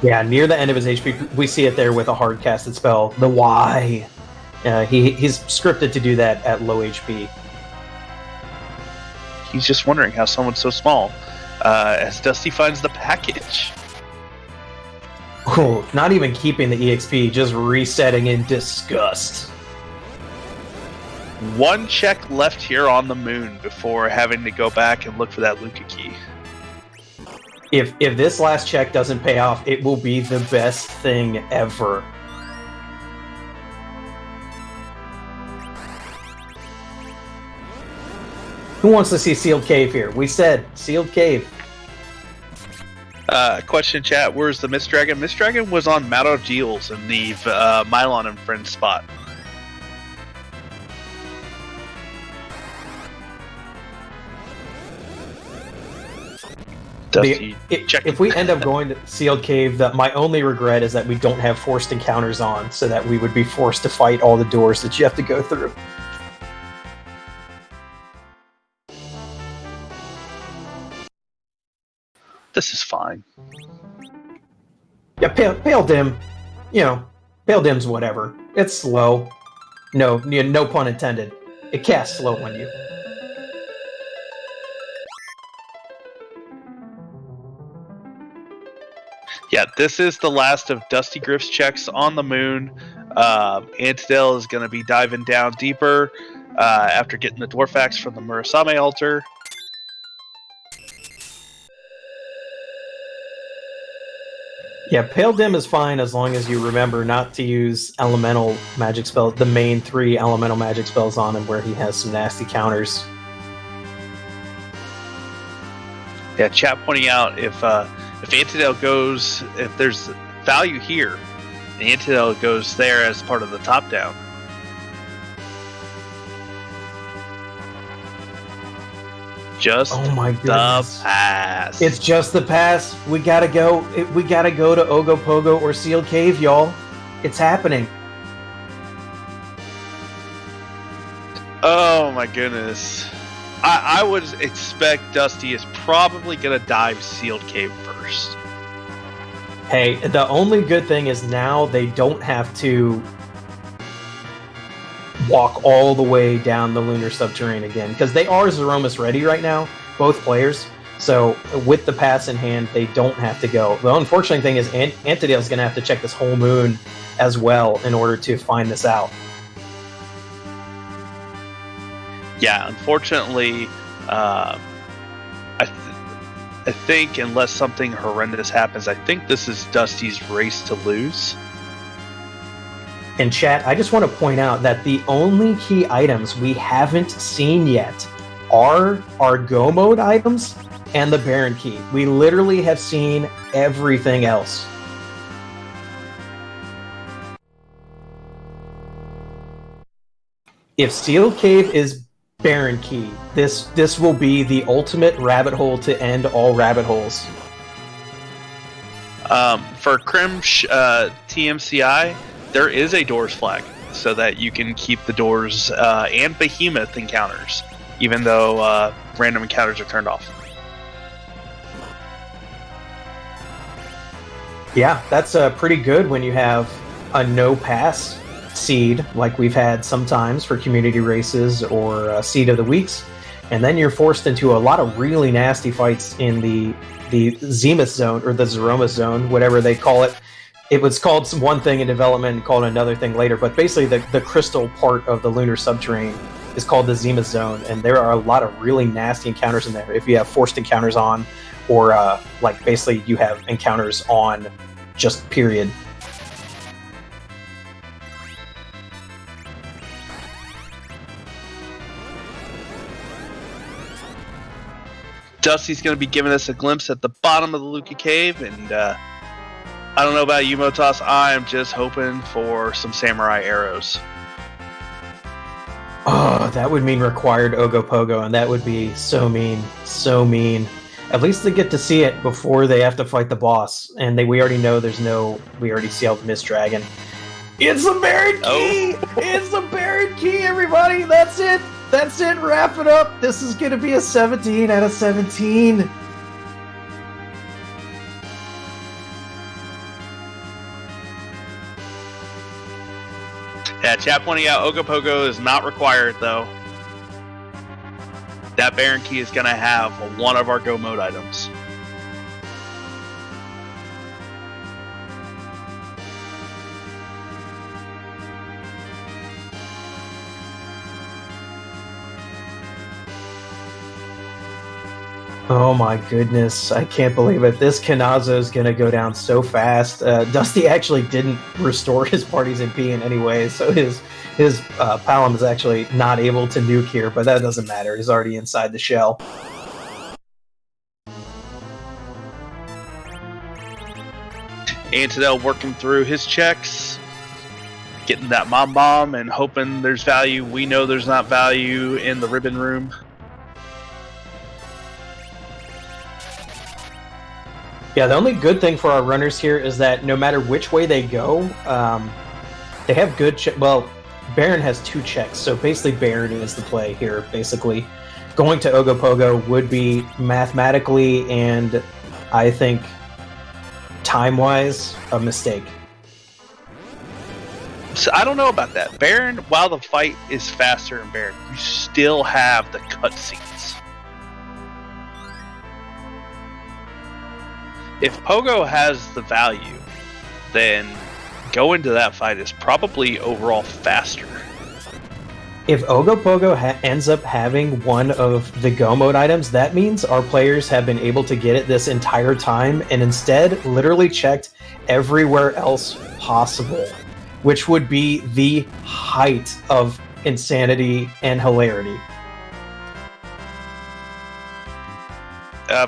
Yeah, near the end of his HP, we see it there with a hard casted spell, the Y. He's scripted to do that at low HP. He's just wondering how someone's so small, as Dusty finds the package. Oh, not even keeping the EXP, just resetting in disgust. One check left here on the moon before having to go back and look for that Luca key. If this last check doesn't pay off, it will be the best thing ever. Who wants to see Sealed Cave here? We said Sealed Cave. Question chat, where's the Mist Dragon? Mist Dragon was on Mato Deals in the Mylon and Friends spot. Dusty, if we end up going to Sealed Cave, my only regret is that we don't have forced encounters on, so that we would be forced to fight all the doors that you have to go through. This is fine. Yeah, Pale Dim, Pale Dim's whatever. It's slow. No pun intended. It casts slow on you. Yeah, this is the last of dustygriff's checks on the moon. Antidale is going to be diving down deeper after getting the dwarf axe from the Murasame altar. Yeah, Pale Dim is fine as long as you remember not to use elemental magic spells, the main 3 elemental magic spells on him where he has some nasty counters. Yeah, chat pointing out if Antidale goes, if there's value here, the Antidale goes there as part of the top down. Just oh my goodness. The pass. It's just the pass. We gotta go. We gotta go to Ogopogo or Sealed Cave, y'all. It's happening. Oh my goodness. I would expect Dusty is probably gonna dive Sealed Cave first. Hey, the only good thing is now they don't have to walk all the way down the lunar subterranean again, because they are Zeromus ready right now, both players. So with the pass in hand, they don't have to go. The unfortunate thing is Antidale's going to have to check this whole moon as well in order to find this out. Yeah, unfortunately, I think unless something horrendous happens, I think this is Dusty's race to lose. And chat, I just want to point out that the only key items we haven't seen yet are our Go Mode items and the Baron Key. We literally have seen everything else. If Sealed Cave is Baron Key, this will be the ultimate rabbit hole to end all rabbit holes. For Crim TMCI, there is a doors flag, so that you can keep the doors and behemoth encounters, even though random encounters are turned off. Yeah, that's pretty good when you have a no-pass seed, like we've had sometimes for community races or seed of the weeks, and then you're forced into a lot of really nasty fights in the Zenith zone, or the Zeromus zone, whatever they call it. It was called one thing in development and called another thing later, but basically the crystal part of the lunar subterranean is called the Zima Zone, and there are a lot of really nasty encounters in there. If you have forced encounters on, or like basically you have encounters on, just period. Dusty's going to be giving us a glimpse at the bottom of the Luca Cave, and I don't know about you, Motoss. I'm just hoping for some samurai arrows. Oh, that would mean required Ogopogo, and that would be so mean, so mean. At least they get to see it before they have to fight the boss, and we already know we already see the Mist Dragon. It's the Baron Key! Oh. It's the Baron Key, everybody! That's it! That's it! Wrap it up! This is gonna be a 17 out of 17! Yeah, chat pointing out Ogopogo is not required, though. That Baron Key is gonna have one of our Go Mode items. Oh my goodness, I can't believe it. This Kanazo is going to go down so fast. Dusty actually didn't restore his party's MP in any way, so his Palom is actually not able to nuke here, but that doesn't matter. He's already inside the shell. Antidale working through his checks, getting that bomb and hoping there's value. We know there's not value in the ribbon room. Yeah, the only good thing for our runners here is that no matter which way they go, they have good well, Baron has 2 checks, so basically Baron is the play here, basically. Going to Ogopogo would be mathematically and, I think, time-wise, a mistake. So I don't know about that. Baron, while the fight is faster in Baron, you still have the cutscenes. If Pogo has the value, then going to that fight is probably overall faster. If Ogopogo ends up having one of the Go Mode items, that means our players have been able to get it this entire time and instead literally checked everywhere else possible, which would be the height of insanity and hilarity.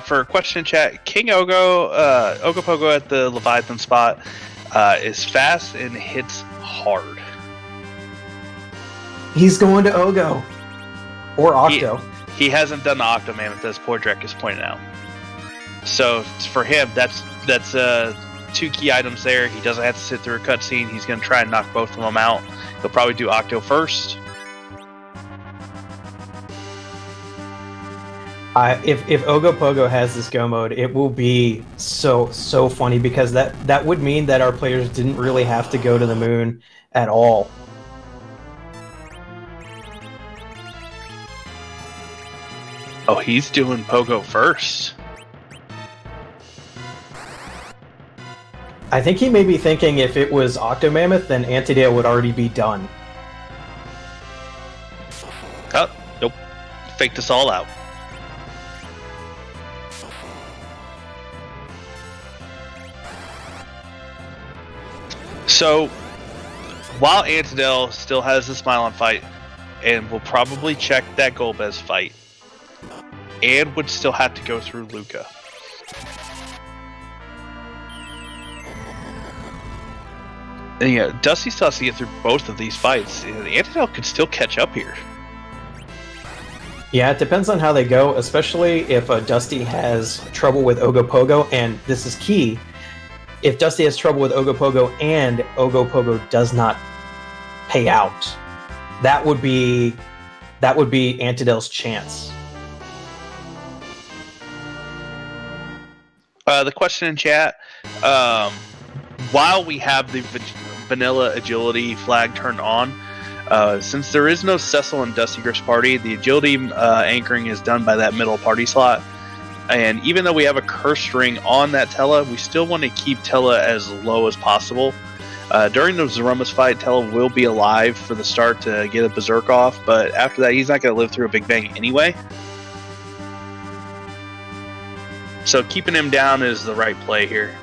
For question chat, King Ogopogo at the Leviathan spot is fast and hits hard. He's going to Ogo. Or Octo. He hasn't done the Octo Mammoth, as Pordrek is pointing out. So for him, that's 2 key items there. He doesn't have to sit through a cutscene. He's going to try and knock both of them out. He'll probably do Octo first. If Ogopogo has this Go Mode, it will be so funny because that would mean that our players didn't really have to go to the moon at all. Oh, he's doing Pogo first. I think he may be thinking if it was Octomammoth, then Antidale would already be done. Oh, nope. Faked us all out. So, while Antidale still has the Smile-On fight, and will probably check that Golbez fight, and would still have to go through Luca. And yeah, Dusty still has to get through both of these fights. Antidale could still catch up here. Yeah, it depends on how they go, especially if Dusty has trouble with Ogopogo, and this is key. If Dusty has trouble with Ogopogo and Ogopogo does not pay out, that would be Antidale's chance. The question in chat, while we have the vanilla agility flag turned on, since there is no Cecil and Dusty Griff's party, the agility anchoring is done by that middle party slot. And even though we have a cursed ring on that Tella, we still want to keep Tella as low as possible. During the Threemus fight, Tell will be alive for the start to get a berserk off, but after that, he's not going to live through a Big Bang anyway. So keeping him down is the right play here.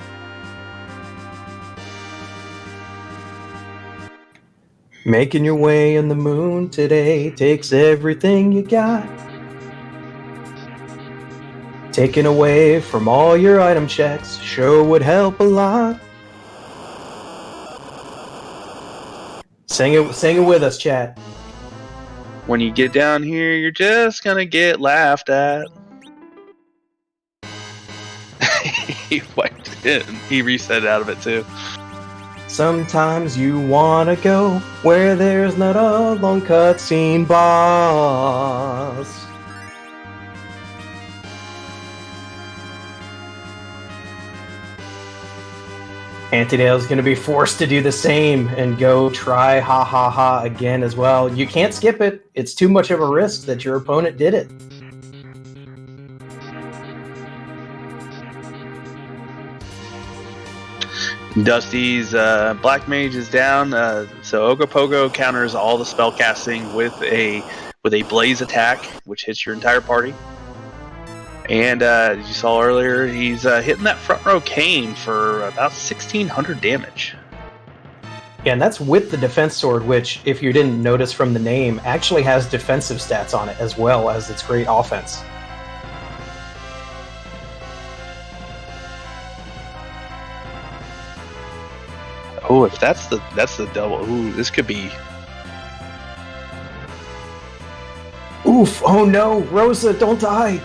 Making your way in the moon today takes everything you got. Taking away from all your item checks sure would help a lot. Sing it with us, chat. When you get down here, you're just gonna get laughed at. He wiped it. He reset out of it too. Sometimes you wanna go where there's not a long cutscene boss. Antidale's going to be forced to do the same and go try ha ha ha again as well. You can't skip it. It's too much of a risk that your opponent did it. Dusty's Black Mage is down, so Ogopogo counters all the spell casting with a blaze attack, which hits your entire party. And as you saw earlier, he's hitting that front row cane for about 1,600 damage. Yeah, and that's with the defense sword, which, if you didn't notice from the name, actually has defensive stats on it as well as its great offense. Oh, if that's the double, ooh, this could be. Oof! Oh no, Rosa, don't die!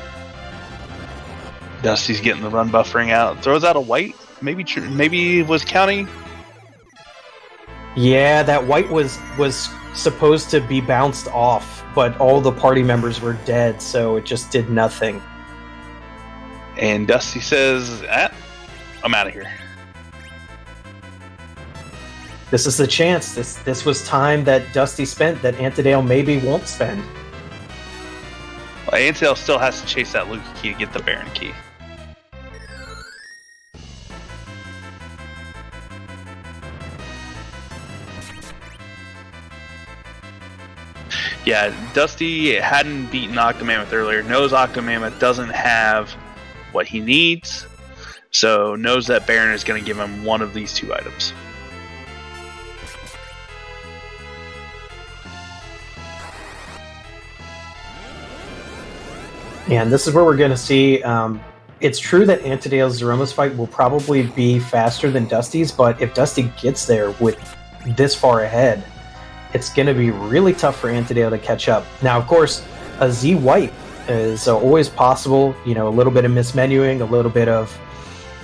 Dusty's getting the run buffering out. Throws out a white. Maybe it was counting. Yeah, that white was supposed to be bounced off, but all the party members were dead, so it just did nothing. And Dusty says, I'm out of here. This is the chance. This was time that Dusty spent that Antidale maybe won't spend. Well, Antidale still has to chase that Luke key to get the Baron key. Yeah, Dusty hadn't beaten Octomammoth earlier. Knows Octomammoth doesn't have what he needs, so knows that Baron is going to give him one of these two items. And this is where we're going to see. It's true that Antidale's Threemus fight will probably be faster than Dusty's, but if Dusty gets there with this far ahead, it's going to be really tough for Antidale to catch up. Now, of course, a Z wipe is always possible. You know, a little bit of mismenuing, a little bit of,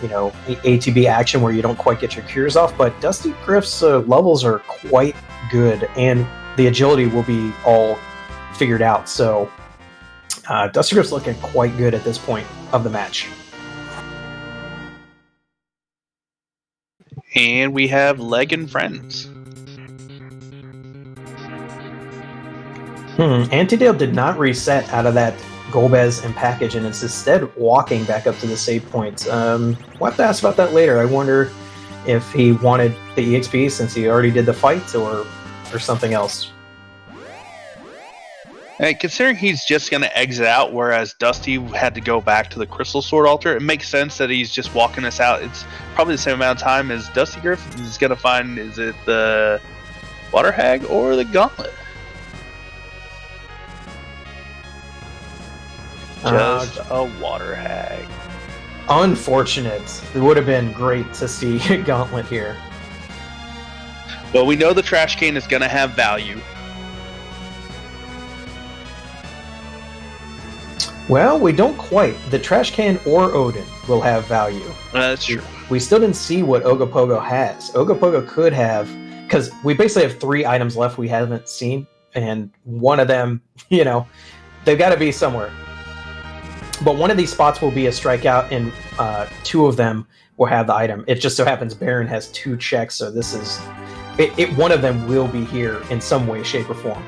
ATB action where you don't quite get your cures off. But Dusty Griff's levels are quite good, and the agility will be all figured out. So Dusty Griff's looking quite good at this point of the match. And we have Leg and Friends. Antidale did not reset out of that Golbez and package, and is instead walking back up to the save point. We'll have to ask about that later. I wonder if he wanted the EXP since he already did the fight, or something else. And considering he's just going to exit out, whereas Dusty had to go back to the Crystal Sword altar, it makes sense that he's just walking us out. It's probably the same amount of time as Dusty Griff is going to find, is it the Water Hag or the Gauntlet? Just a Water Hag. Unfortunate. It would have been great to see Gauntlet here. Well, we know the trash can is going to have value. Well, we don't quite. The trash can or Odin will have value. That's true. We still didn't see what Ogopogo has. Ogopogo could have, because we basically have 3 items left we haven't seen, and one of them, they've got to be somewhere. But one of these spots will be a strikeout, and 2 of them will have the item. It just so happens Baron has 2 checks, so this is... one of them will be here in some way, shape, or form.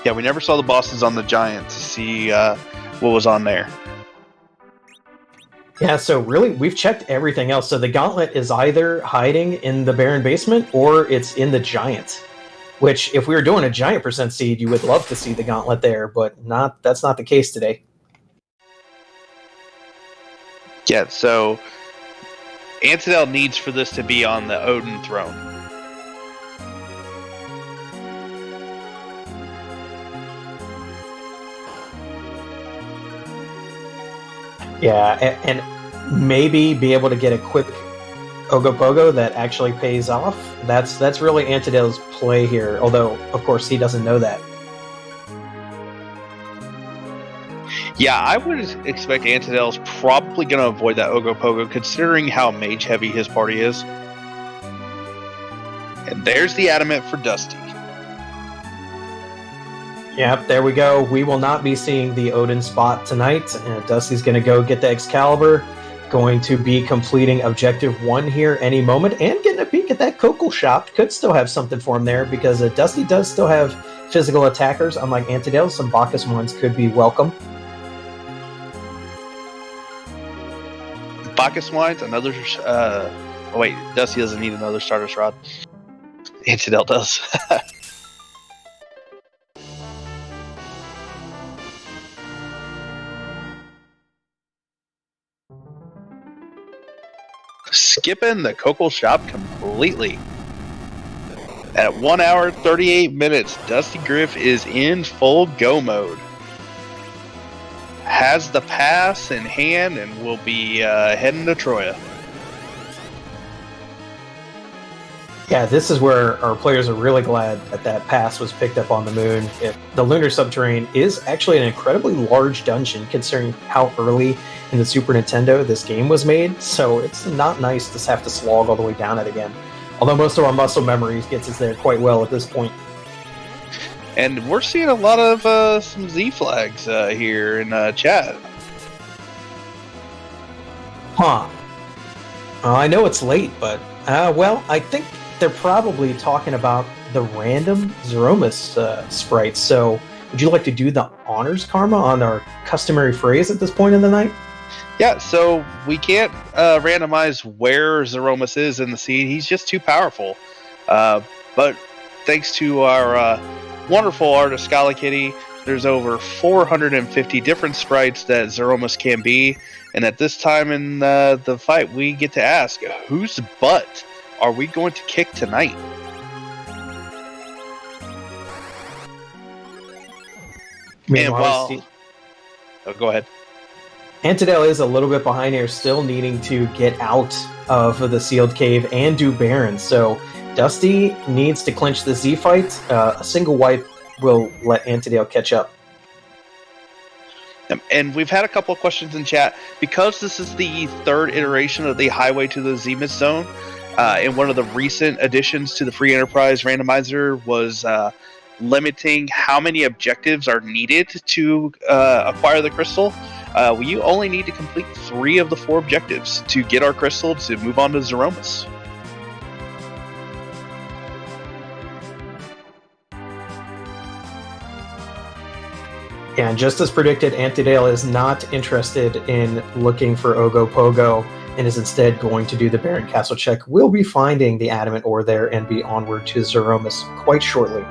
Yeah, we never saw the bosses on the Giant to see what was on there. Yeah, so really, we've checked everything else. So the gauntlet is either hiding in the Baron basement or it's in the Giant. Which, if we were doing a Giant percent seed, you would love to see the gauntlet there, but that's not the case today. Yeah, so Antidale needs for this to be on the Odin throne. Yeah, and maybe be able to get a quick Ogopogo that actually pays off. That's really Antidale's play here, although, of course, he doesn't know that. Yeah, I would expect Antidale's probably going to avoid that Ogopogo, considering how mage-heavy his party is. And there's the adamant for Dusty. Yep, there we go. We will not be seeing the Odin spot tonight. Dusty's going to go get the Excalibur. Going to be completing Objective 1 here any moment. And getting a peek at that Cocal Shop. Could still have something for him there, because Dusty does still have physical attackers. Unlike Antidale, some Bacchus ones could be welcome. Bacchus wines, another... oh wait, Dusty doesn't need another Stardust Rod. Antidale does. Skipping the Cocal Shop completely. At 1 hour 38 minutes, Dusty Griff is in full go mode. Has the pass in hand and will be heading to Troya. Yeah, this is where our players are really glad that pass was picked up on the moon. The Lunar Subterrane is actually an incredibly large dungeon, considering how early in the Super Nintendo this game was made, so it's not nice to have to slog all the way down it again. Although most of our muscle memories gets us there quite well at this point. And we're seeing a lot of some Z flags here in chat. Huh. I know it's late, but, well, I think they're probably talking about the random Zeromus sprites, so would you like to do the honors karma on our customary phrase at this point in the night? Yeah, so we can't randomize where Zeromus is in the seed. He's just too powerful. But thanks to our wonderful artist, Scala Kitty, there's over 450 different sprites that Zeromus can be. And at this time in the fight, we get to ask, whose butt are we going to kick tonight? Meanwhile, go ahead. Antidale is a little bit behind here, still needing to get out of the sealed cave and do Baron. So Dusty needs to clinch the Z fight. A single wipe will let Antidale catch up. And we've had a couple of questions in chat. Because this is the third iteration of the Highway to the Zenith Zone, and one of the recent additions to the Free Enterprise randomizer was limiting how many objectives are needed to acquire the crystal. We only need to complete 3 of the 4 objectives to get our crystal to move on to Zeromus. And just as predicted, Antidale is not interested in looking for Ogopogo and is instead going to do the Baron Castle check. We'll be finding the adamant ore there and be onward to Zeromus quite shortly.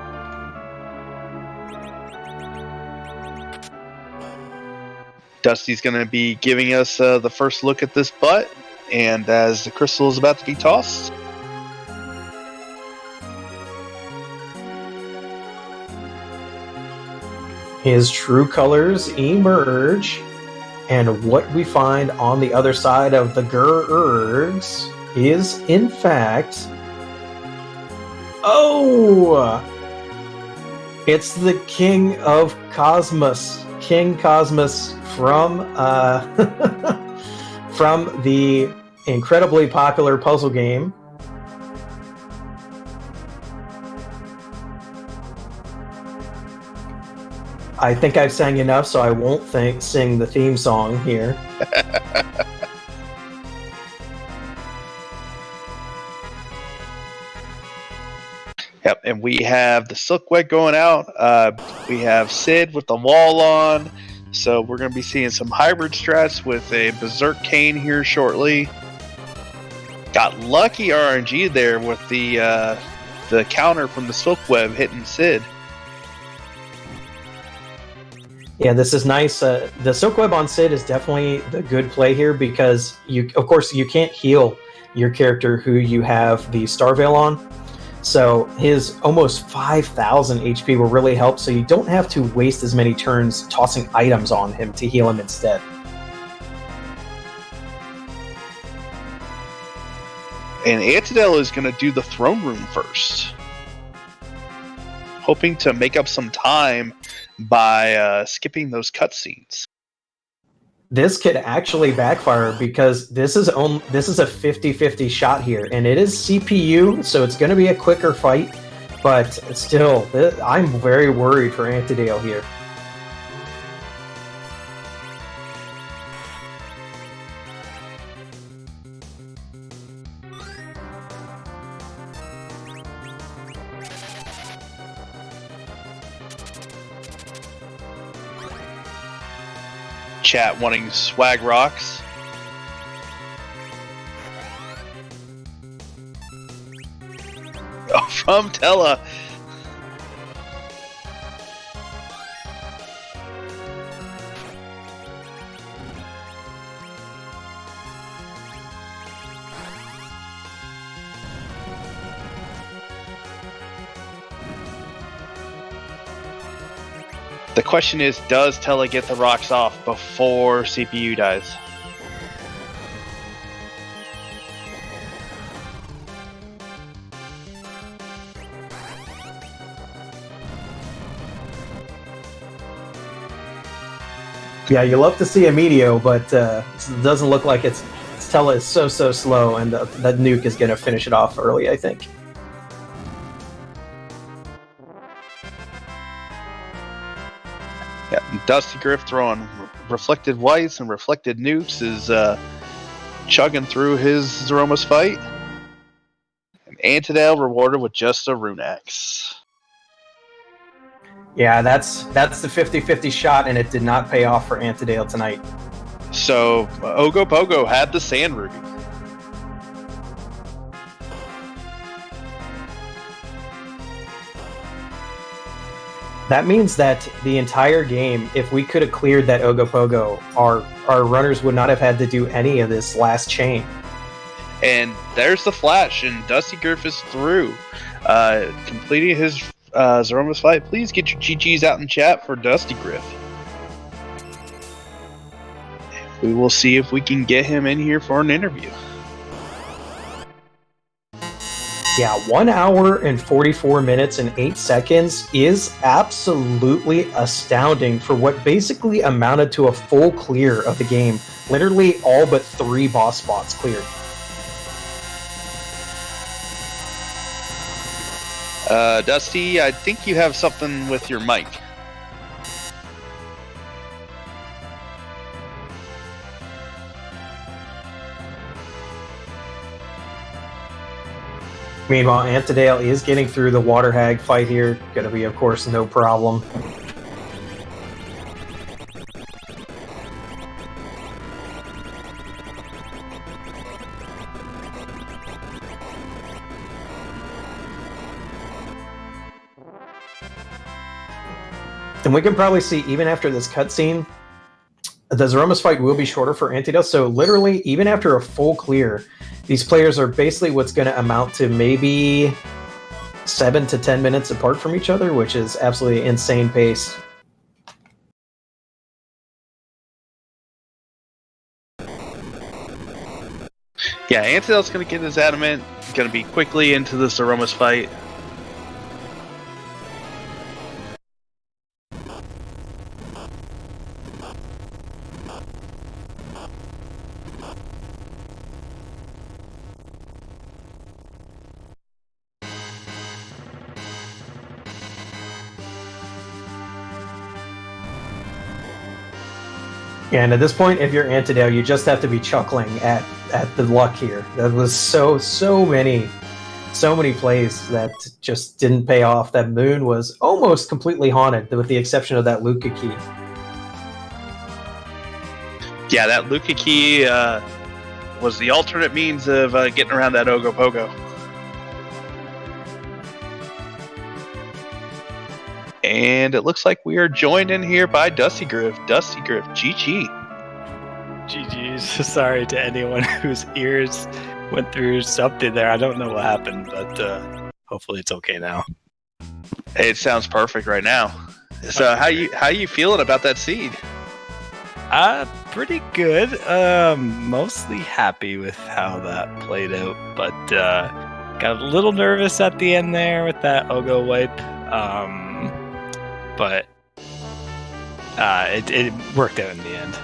Dusty's going to be giving us the first look at this butt, and as the crystal is about to be tossed, his true colors emerge, and what we find on the other side of the Gurgs is, in fact, it's the King of Cosmos, King Cosmos from from the incredibly popular puzzle game I think I've sang enough, so I won't sing the theme song here. Yep, and we have the Silkweg going out. We have Sid with the wall on. So we're going to be seeing some hybrid strats with a Berserk Cane here shortly. Got lucky RNG there with the counter from the Silk Web hitting Sid. Yeah, this is nice. The Silk Web on Sid is definitely the good play here because of course, you can't heal your character who you have the Star Veil on. So his almost 5,000 HP will really help, so you don't have to waste as many turns tossing items on him to heal him instead. And Antidale is going to do the throne room first. Hoping to make up some time by skipping those cutscenes. This could actually backfire because this is a 50-50 shot here, and it is CPU, so it's going to be a quicker fight, but still, I'm very worried for Antidale here. Chat wanting swag rocks. Oh, from Tella. The question is, does Tella get the rocks off before CPU dies? Yeah, you love to see a Meteor, but it doesn't look like it's Tella is so slow, and that nuke is going to finish it off early, I think. Yeah, dustygriff throwing reflected whites and reflected nukes is chugging through his Threemus fight. And Antidale rewarded with just a rune axe. Yeah, that's the 50-50 shot, and it did not pay off for Antidale tonight. So Ogopogo had the sand ruby. That means that the entire game, if we could have cleared that Ogopogo, our runners would not have had to do any of this last chain. And there's the flash, and dustygriff is through, completing his Threemus fight. Please get your GGs out in chat for dustygriff. We will see if we can get him in here for an interview. Yeah, 1 hour and 44 minutes and 8 seconds is absolutely astounding for what basically amounted to a full clear of the game. Literally all but 3 boss spots cleared. Dusty, I think you have something with your mic. Meanwhile, Antidale is getting through the Water Hag fight here. Gonna be, of course, no problem. And we can probably see, even after this cutscene, the Threemus fight will be shorter for Antidale. So literally, even after a full clear, these players are basically what's going to amount to maybe 7 to 10 minutes apart from each other, which is absolutely insane pace. Yeah, Antidale's going to get his adamant. Going to be quickly into the Threemus fight. And at this point, if you're Antidale, you just have to be chuckling at the luck here. That was so many plays that just didn't pay off. That moon was almost completely haunted, with the exception of that Luca key. Yeah, that Luca key was the alternate means of getting around that Ogopogo. And it looks like we are joined in here by dustygriff. dustygriff, GG. GG's. Sorry to anyone whose ears went through something there. I don't know what happened, but hopefully it's okay now. It sounds perfect right now. So how you feeling about that seed? Pretty good. Mostly happy with how that played out, but got a little nervous at the end there with that Ogo wipe. But it worked out in the end.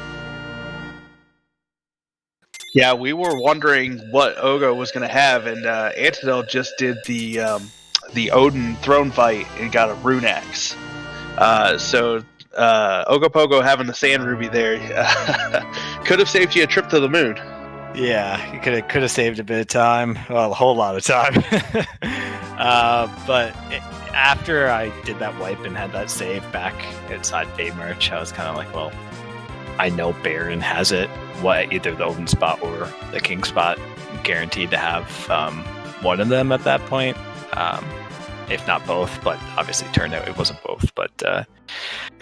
Yeah, we were wondering what Ogo was going to have, and Antidale just did the Odin throne fight and got a rune axe. So Ogopogo having the sand ruby there could have saved you a trip to the moon. Yeah, you could have saved a bit of time. Well, a whole lot of time. But after I did that wipe and had that save back inside Baymarch, I was kind of like, well, I know Baron has it. What, either the Odin spot or the King spot, guaranteed to have one of them at that point, if not both. But obviously, turned out it wasn't both. But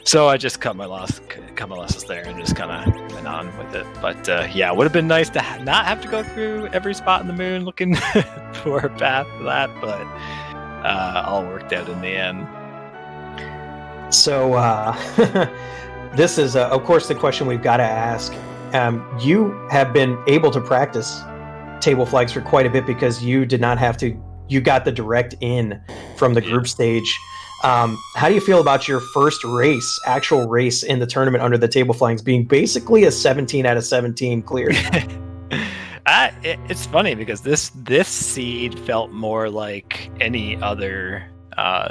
so I just cut my losses there and just kind of went on with it. But yeah, it would have been nice to not have to go through every spot in the moon looking for a path for that. But all worked out in the end. So this is, of course, the question we've got to ask. You have been able to practice table flags for quite a bit because you did not have to. You got the direct in from the group stage. How do you feel about your first actual race in the tournament under the table flags being basically a 17 out of 17 cleared? It's funny because this seed felt more like any other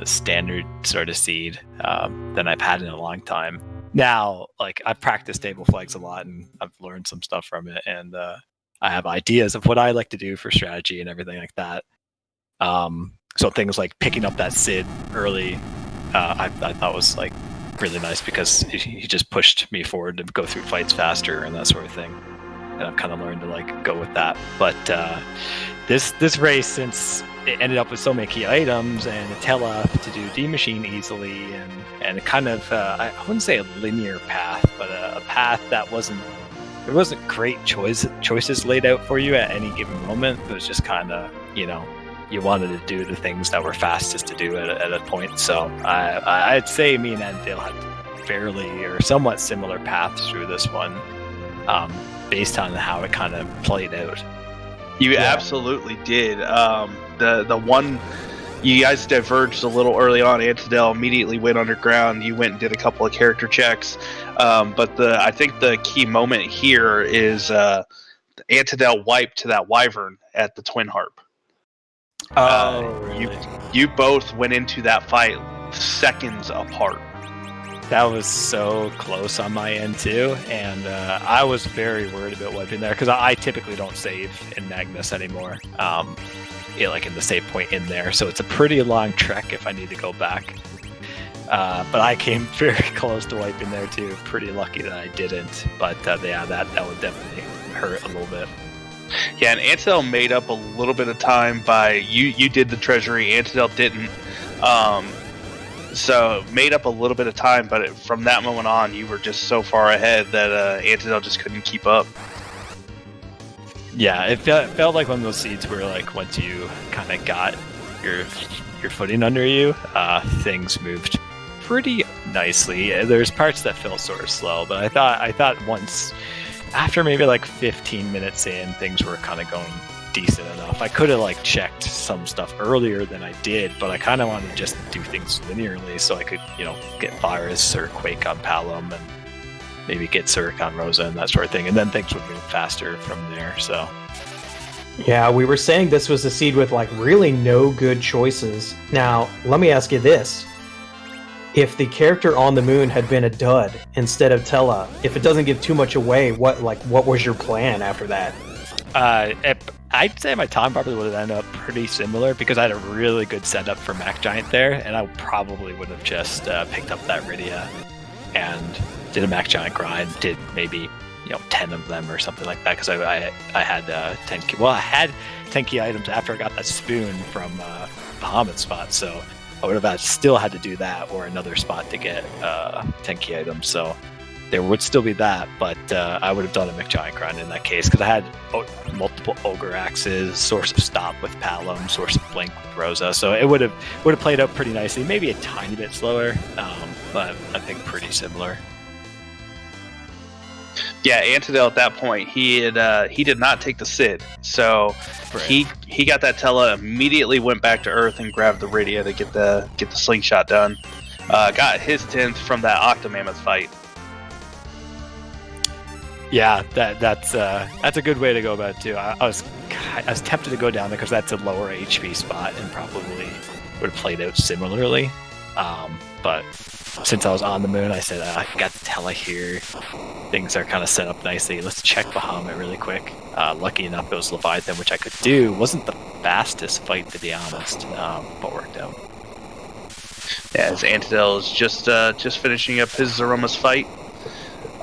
standard sort of seed than I've had in a long time. Now, like, I've practiced table flags a lot and I've learned some stuff from it, and I have ideas of what I like to do for strategy and everything like that. So things like picking up that Sid early, I thought was like really nice because he just pushed me forward to go through fights faster and that sort of thing. And I've kind of learned to like go with that. But this race, since it ended up with so many key items and a tele to do D-Machine easily, and kind of I wouldn't say a linear path, but a path that there wasn't great choices laid out for you at any given moment. It was just kind of, you wanted to do the things that were fastest to do at a point. So I'd say me and Antidale had fairly or somewhat similar paths through this one, based on how it kind of played out. You absolutely did. The one you guys diverged a little early on. Antidale immediately went underground. You went and did a couple of character checks. But I think the key moment here is Antidale wiped to that wyvern at the Twin Harp. Really? You both went into that fight seconds apart. That was so close on my end too, and I was very worried about wiping there because I typically don't save in Magnus anymore. Like in the save point in there, so it's a pretty long trek if I need to go back. But I came very close to wiping there too. Pretty lucky that I didn't. But yeah, that would definitely hurt a little bit. Yeah, and Antidale made up a little bit of time by you did the treasury, Antidale didn't. So made up a little bit of time, but from that moment on, you were just so far ahead that Antidale just couldn't keep up. Yeah, it felt like one of those seeds where, like, once you kind of got your footing under you, things moved pretty nicely. There's parts that felt sort of slow, but I thought once, after maybe like 15 minutes in, things were kind of going decent enough. I could have like checked some stuff earlier than I did, but I kind of wanted to just do things linearly so I could, get Virus or Quake on Palom and maybe get Zurich on Rosa and that sort of thing, and then things would move faster from there. So yeah, we were saying this was a seed with like really no good choices. Now, let me ask you this. If the character on the moon had been a dud instead of Tella, if it doesn't give too much away, what was your plan after that? I'd say my time probably would have ended up pretty similar because I had a really good setup for Mac Giant there, and I probably would have just picked up that Rydia and did a Mac Giant grind, did maybe 10 of them or something like that, because I had 10 key. Well, I had 10 key items after I got that spoon from Bahamut spot, so I would have still had to do that or another spot to get 10 key items. So there would still be that, but I would have done a McGiant grind in that case, because I had multiple Ogre Axes, Source of Stop with Palom, Source of Blink with Rosa, so it would have played out pretty nicely. Maybe a tiny bit slower, but I think pretty similar. Yeah, Antidale at that point, he did not take the Sid, so right. he got that Tela, immediately went back to Earth and grabbed the Rydia to get the slingshot done. Got his 10th from that Octomammoth fight. Yeah, that's a good way to go about it too. I was tempted to go down there because that's a lower HP spot and probably would have played out similarly. But since I was on the moon, I said I got the Tela here. Things are kind of set up nicely. Let's check Bahamut really quick. Lucky enough, it was Leviathan, which I could do. Wasn't the fastest fight, to be honest, but worked out. Yeah, as Antidale is just finishing up his Zeromus fight.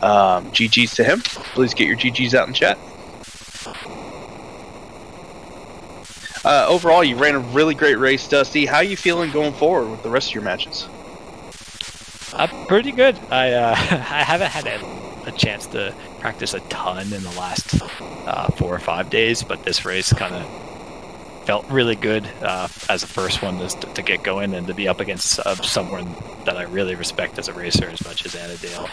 GG's to him. Please get your GG's out in chat. Overall, you ran a really great race, Dusty. How are you feeling going forward with the rest of your matches? Pretty good. I haven't had a chance to practice a ton in the last 4 or 5 days, but this race kind of felt really good as a first one to get going and to be up against someone that I really respect as a racer as much as Antidale.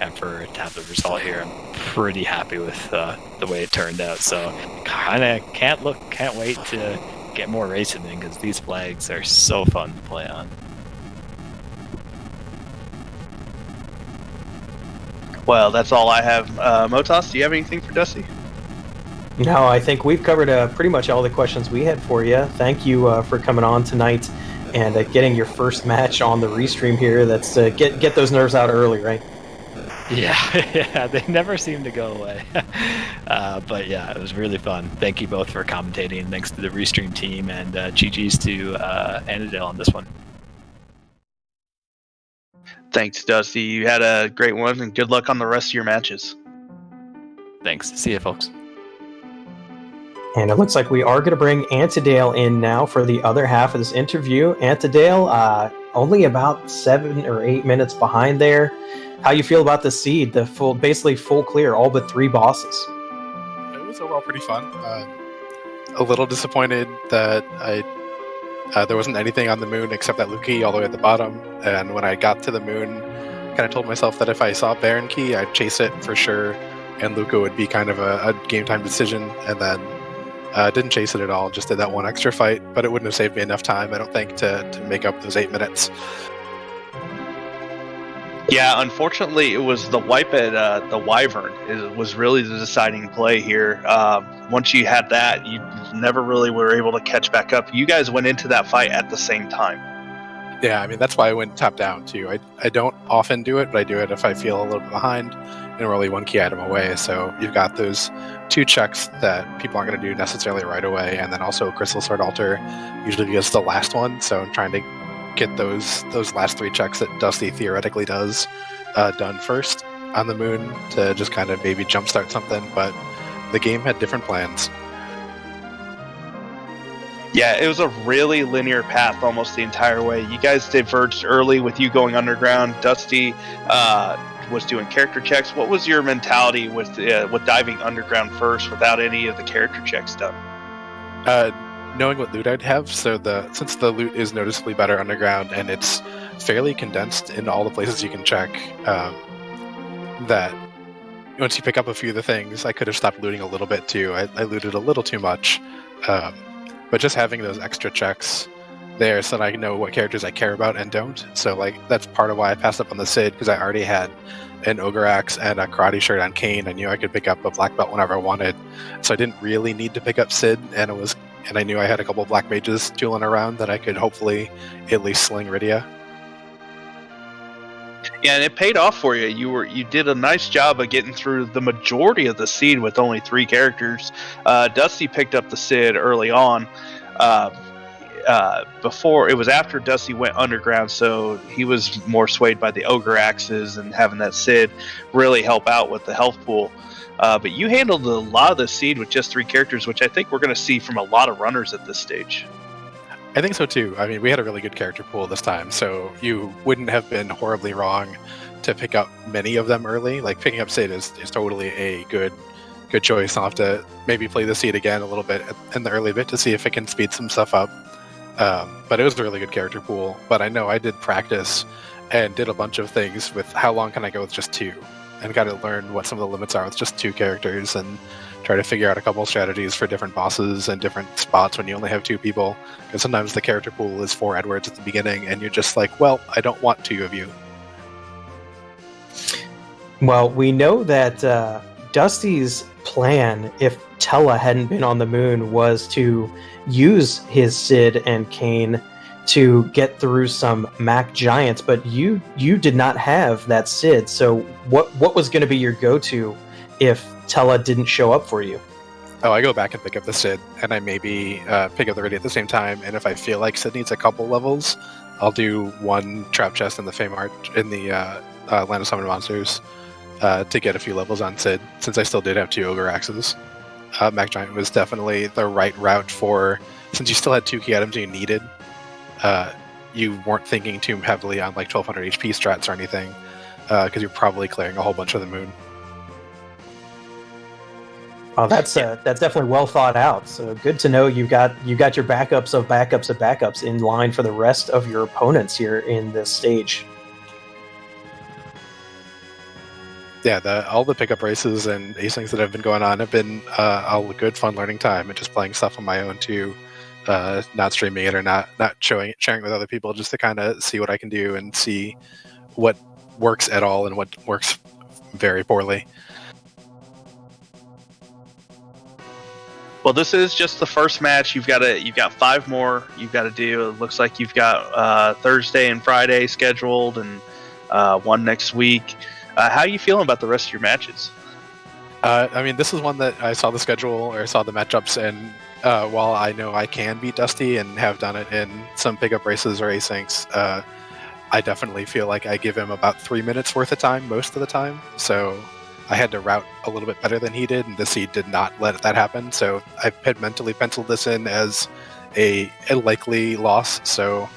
And to have the result here, I'm pretty happy with the way it turned out. So kind of can't wait to get more racing in, because these flags are so fun to play on. Well, that's all I have. Motoss, do you have anything for Dusty? No, I think we've covered pretty much all the questions we had for you. Thank you for coming on tonight and getting your first match on the Restream here. That's get those nerves out early, right? Yeah, they never seem to go away. But yeah, it was really fun. Thank you both for commentating. Thanks to the Restream team, and GG's to Antidale on this one. Thanks, Dusty. You had a great one, and good luck on the rest of your matches. Thanks. See you, folks. And it looks like we are going to bring Antidale in now for the other half of this interview. Antidale, only about 7 or 8 minutes behind there. How you feel about the seed? Basically full clear, all but 3 bosses. It was overall pretty fun. A little disappointed that there wasn't anything on the moon except that Luke key all the way at the bottom. And when I got to the moon, kind of told myself that if I saw Baron key, I'd chase it for sure, and Luca would be kind of a game time decision. And then didn't chase it at all. Just did that one extra fight, but it wouldn't have saved me enough time, I don't think, to make up those 8 minutes. Yeah, unfortunately, it was the wipe at the Wyvern. It was really the deciding play here. Once you had that, you never really were able to catch back up. You guys went into that fight at the same time. Yeah, I mean, that's why I went top down, too. I don't often do it, but I do it if I feel a little bit behind and we're only 1 key item away. So you've got those 2 checks that people aren't going to do necessarily right away, and then also Crystal Sword Altar usually gets the last one, so I'm trying to get those last 3 checks that Dusty theoretically does done first on the moon to just kind of maybe jumpstart something, but the game had different plans. Yeah, it was a really linear path almost the entire way. You guys diverged early with you going underground. Dusty was doing character checks. What was your mentality with diving underground first without any of the character checks done? Knowing what loot I'd have, since the loot is noticeably better underground and it's fairly condensed in all the places you can check, that once you pick up a few of the things, I could have stopped looting a little bit too. I looted a little too much, but just having those extra checks there so that I know what characters I care about and don't. So that's part of why I passed up on the Sid, because I already had an Ogre Axe and a karate shirt on Kane. I knew I could pick up a black belt whenever I wanted, so I didn't really need to pick up Sid, and I knew I had a couple black mages tooling around that I could hopefully at least sling Rydia. Yeah, and it paid off for you. You did a nice job of getting through the majority of the seed with only 3 characters. Dusty picked up the Sid early on. before, it was after Dusty went underground, so he was more swayed by the ogre axes and having that Sid really help out with the health pool. But you handled a lot of the seed with just 3 characters, which I think we're going to see from a lot of runners at this stage. I think so too. I mean, we had a really good character pool this time, so you wouldn't have been horribly wrong to pick up many of them early. Like, picking up Sid is totally a good choice. I'll have to maybe play the seed again a little bit in the early bit to see if it can speed some stuff up. But it was a really good character pool. But I know I did practice and did a bunch of things with how long can I go with just 2, and got to learn what some of the limits are with just 2 characters, and try to figure out a couple strategies for different bosses and different spots when you only have 2 people. Because sometimes the character pool is 4 Edwards at the beginning, and you're just like, well, I don't want 2 of you. Well, we know that Dusty's plan, if Tella hadn't been on the moon, was to use his Sid and Kane to get through some Mac Giants, but you did not have that Sid. So what was going to be your go-to if Tella didn't show up for you? Oh, I go back and pick up the Sid, and I maybe pick up the Ready at the same time. And if I feel like Sid needs a couple levels, I'll do 1 trap chest in the Fame Art in the Land of Summoned Monsters to get a few levels on Sid, since I still did have 2 Ogre Axes. Mac Giant was definitely the right route for, since you still had 2 key items you needed. You weren't thinking too heavily on like 1200 HP strats or anything, because you're probably clearing a whole bunch of the moon. Oh, that's definitely well thought out. So good to know you got your backups of backups of backups in line for the rest of your opponents here in this stage. Yeah, all the pickup races and acings that have been going on have been a good fun learning time, and just playing stuff on my own too, not streaming it or not sharing it with other people, just to kind of see what I can do and see what works at all and what works very poorly. Well, this is just the first match. You've got 5 more you've got to do. It looks like you've got Thursday and Friday scheduled, and 1 next week. How are you feeling about the rest of your matches? I mean, this is one that I saw the schedule or saw the matchups, and while I know I can beat Dusty and have done it in some pickup races or asyncs, I definitely feel like I give him about 3 minutes worth of time most of the time. So I had to route a little bit better than he did, and the seed did not let that happen. So I had mentally penciled this in as a likely loss. So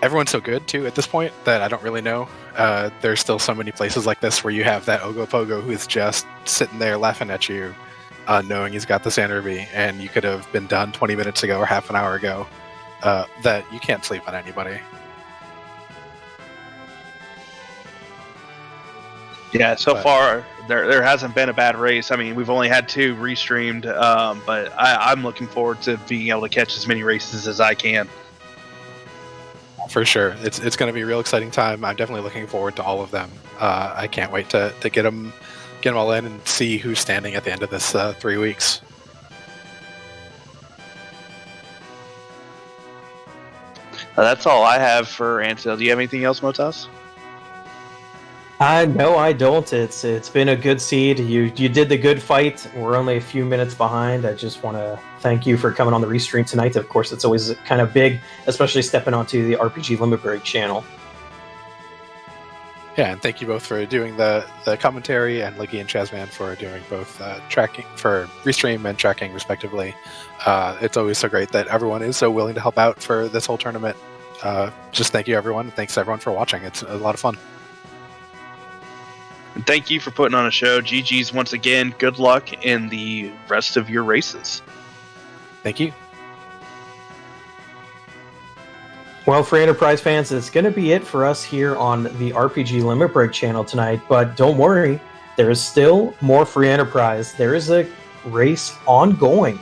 everyone's so good too at this point that I don't really know. There's still so many places like this where you have that Ogopogo who's just sitting there laughing at you, knowing he's got the Sand Ruby, and you could have been done 20 minutes ago or half an hour ago, that you can't sleep on anybody. Yeah, so far there hasn't been a bad race. I mean, we've only had 2 restreamed, but I'm looking forward to being able to catch as many races as I can. For sure, it's going to be a real exciting time. I'm definitely looking forward to all of them. I can't wait to get them all in and see who's standing at the end of this 3 weeks. That's all I have for Antidale. Do you have anything else, Motoss? No, I don't. It's been a good seed. You did the good fight. We're only a few minutes behind. I just want to thank you for coming on the Restream tonight. Of course, it's always kind of big, especially stepping onto the RPG Limit Break channel. Yeah, and thank you both for doing the commentary, and Liggy and Chazman for doing both tracking for Restream and tracking respectively. It's always so great that everyone is so willing to help out for this whole tournament. Just thank you, everyone. Thanks everyone for watching. It's a lot of fun. And thank you for putting on a show. GG's once again. Good luck in the rest of your races. Thank you. Well, for Enterprise fans, it's going to be it for us here on the RPG Limit Break channel tonight. But don't worry, there is still more free Enterprise. There is a race ongoing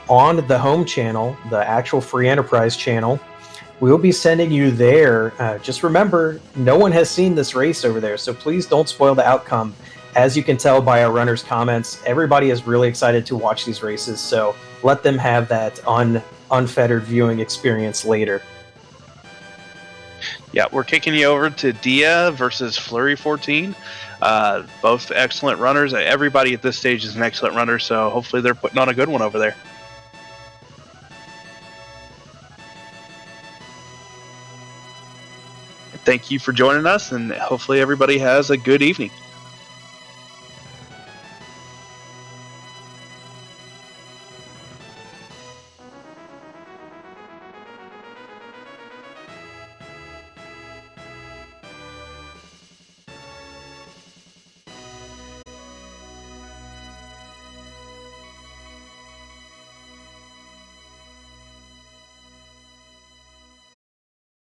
on the home channel, the actual free Enterprise channel. We'll be sending you there. Just remember, no one has seen this race over there, so please don't spoil the outcome. As you can tell by our runners' comments, everybody is really excited to watch these races, so let them have that unfettered viewing experience later. Yeah, we're kicking you over to Dia versus Flurry 14. Both excellent runners. Everybody at this stage is an excellent runner, so hopefully they're putting on a good one over there. thank you for joining us, and hopefully everybody has a good evening.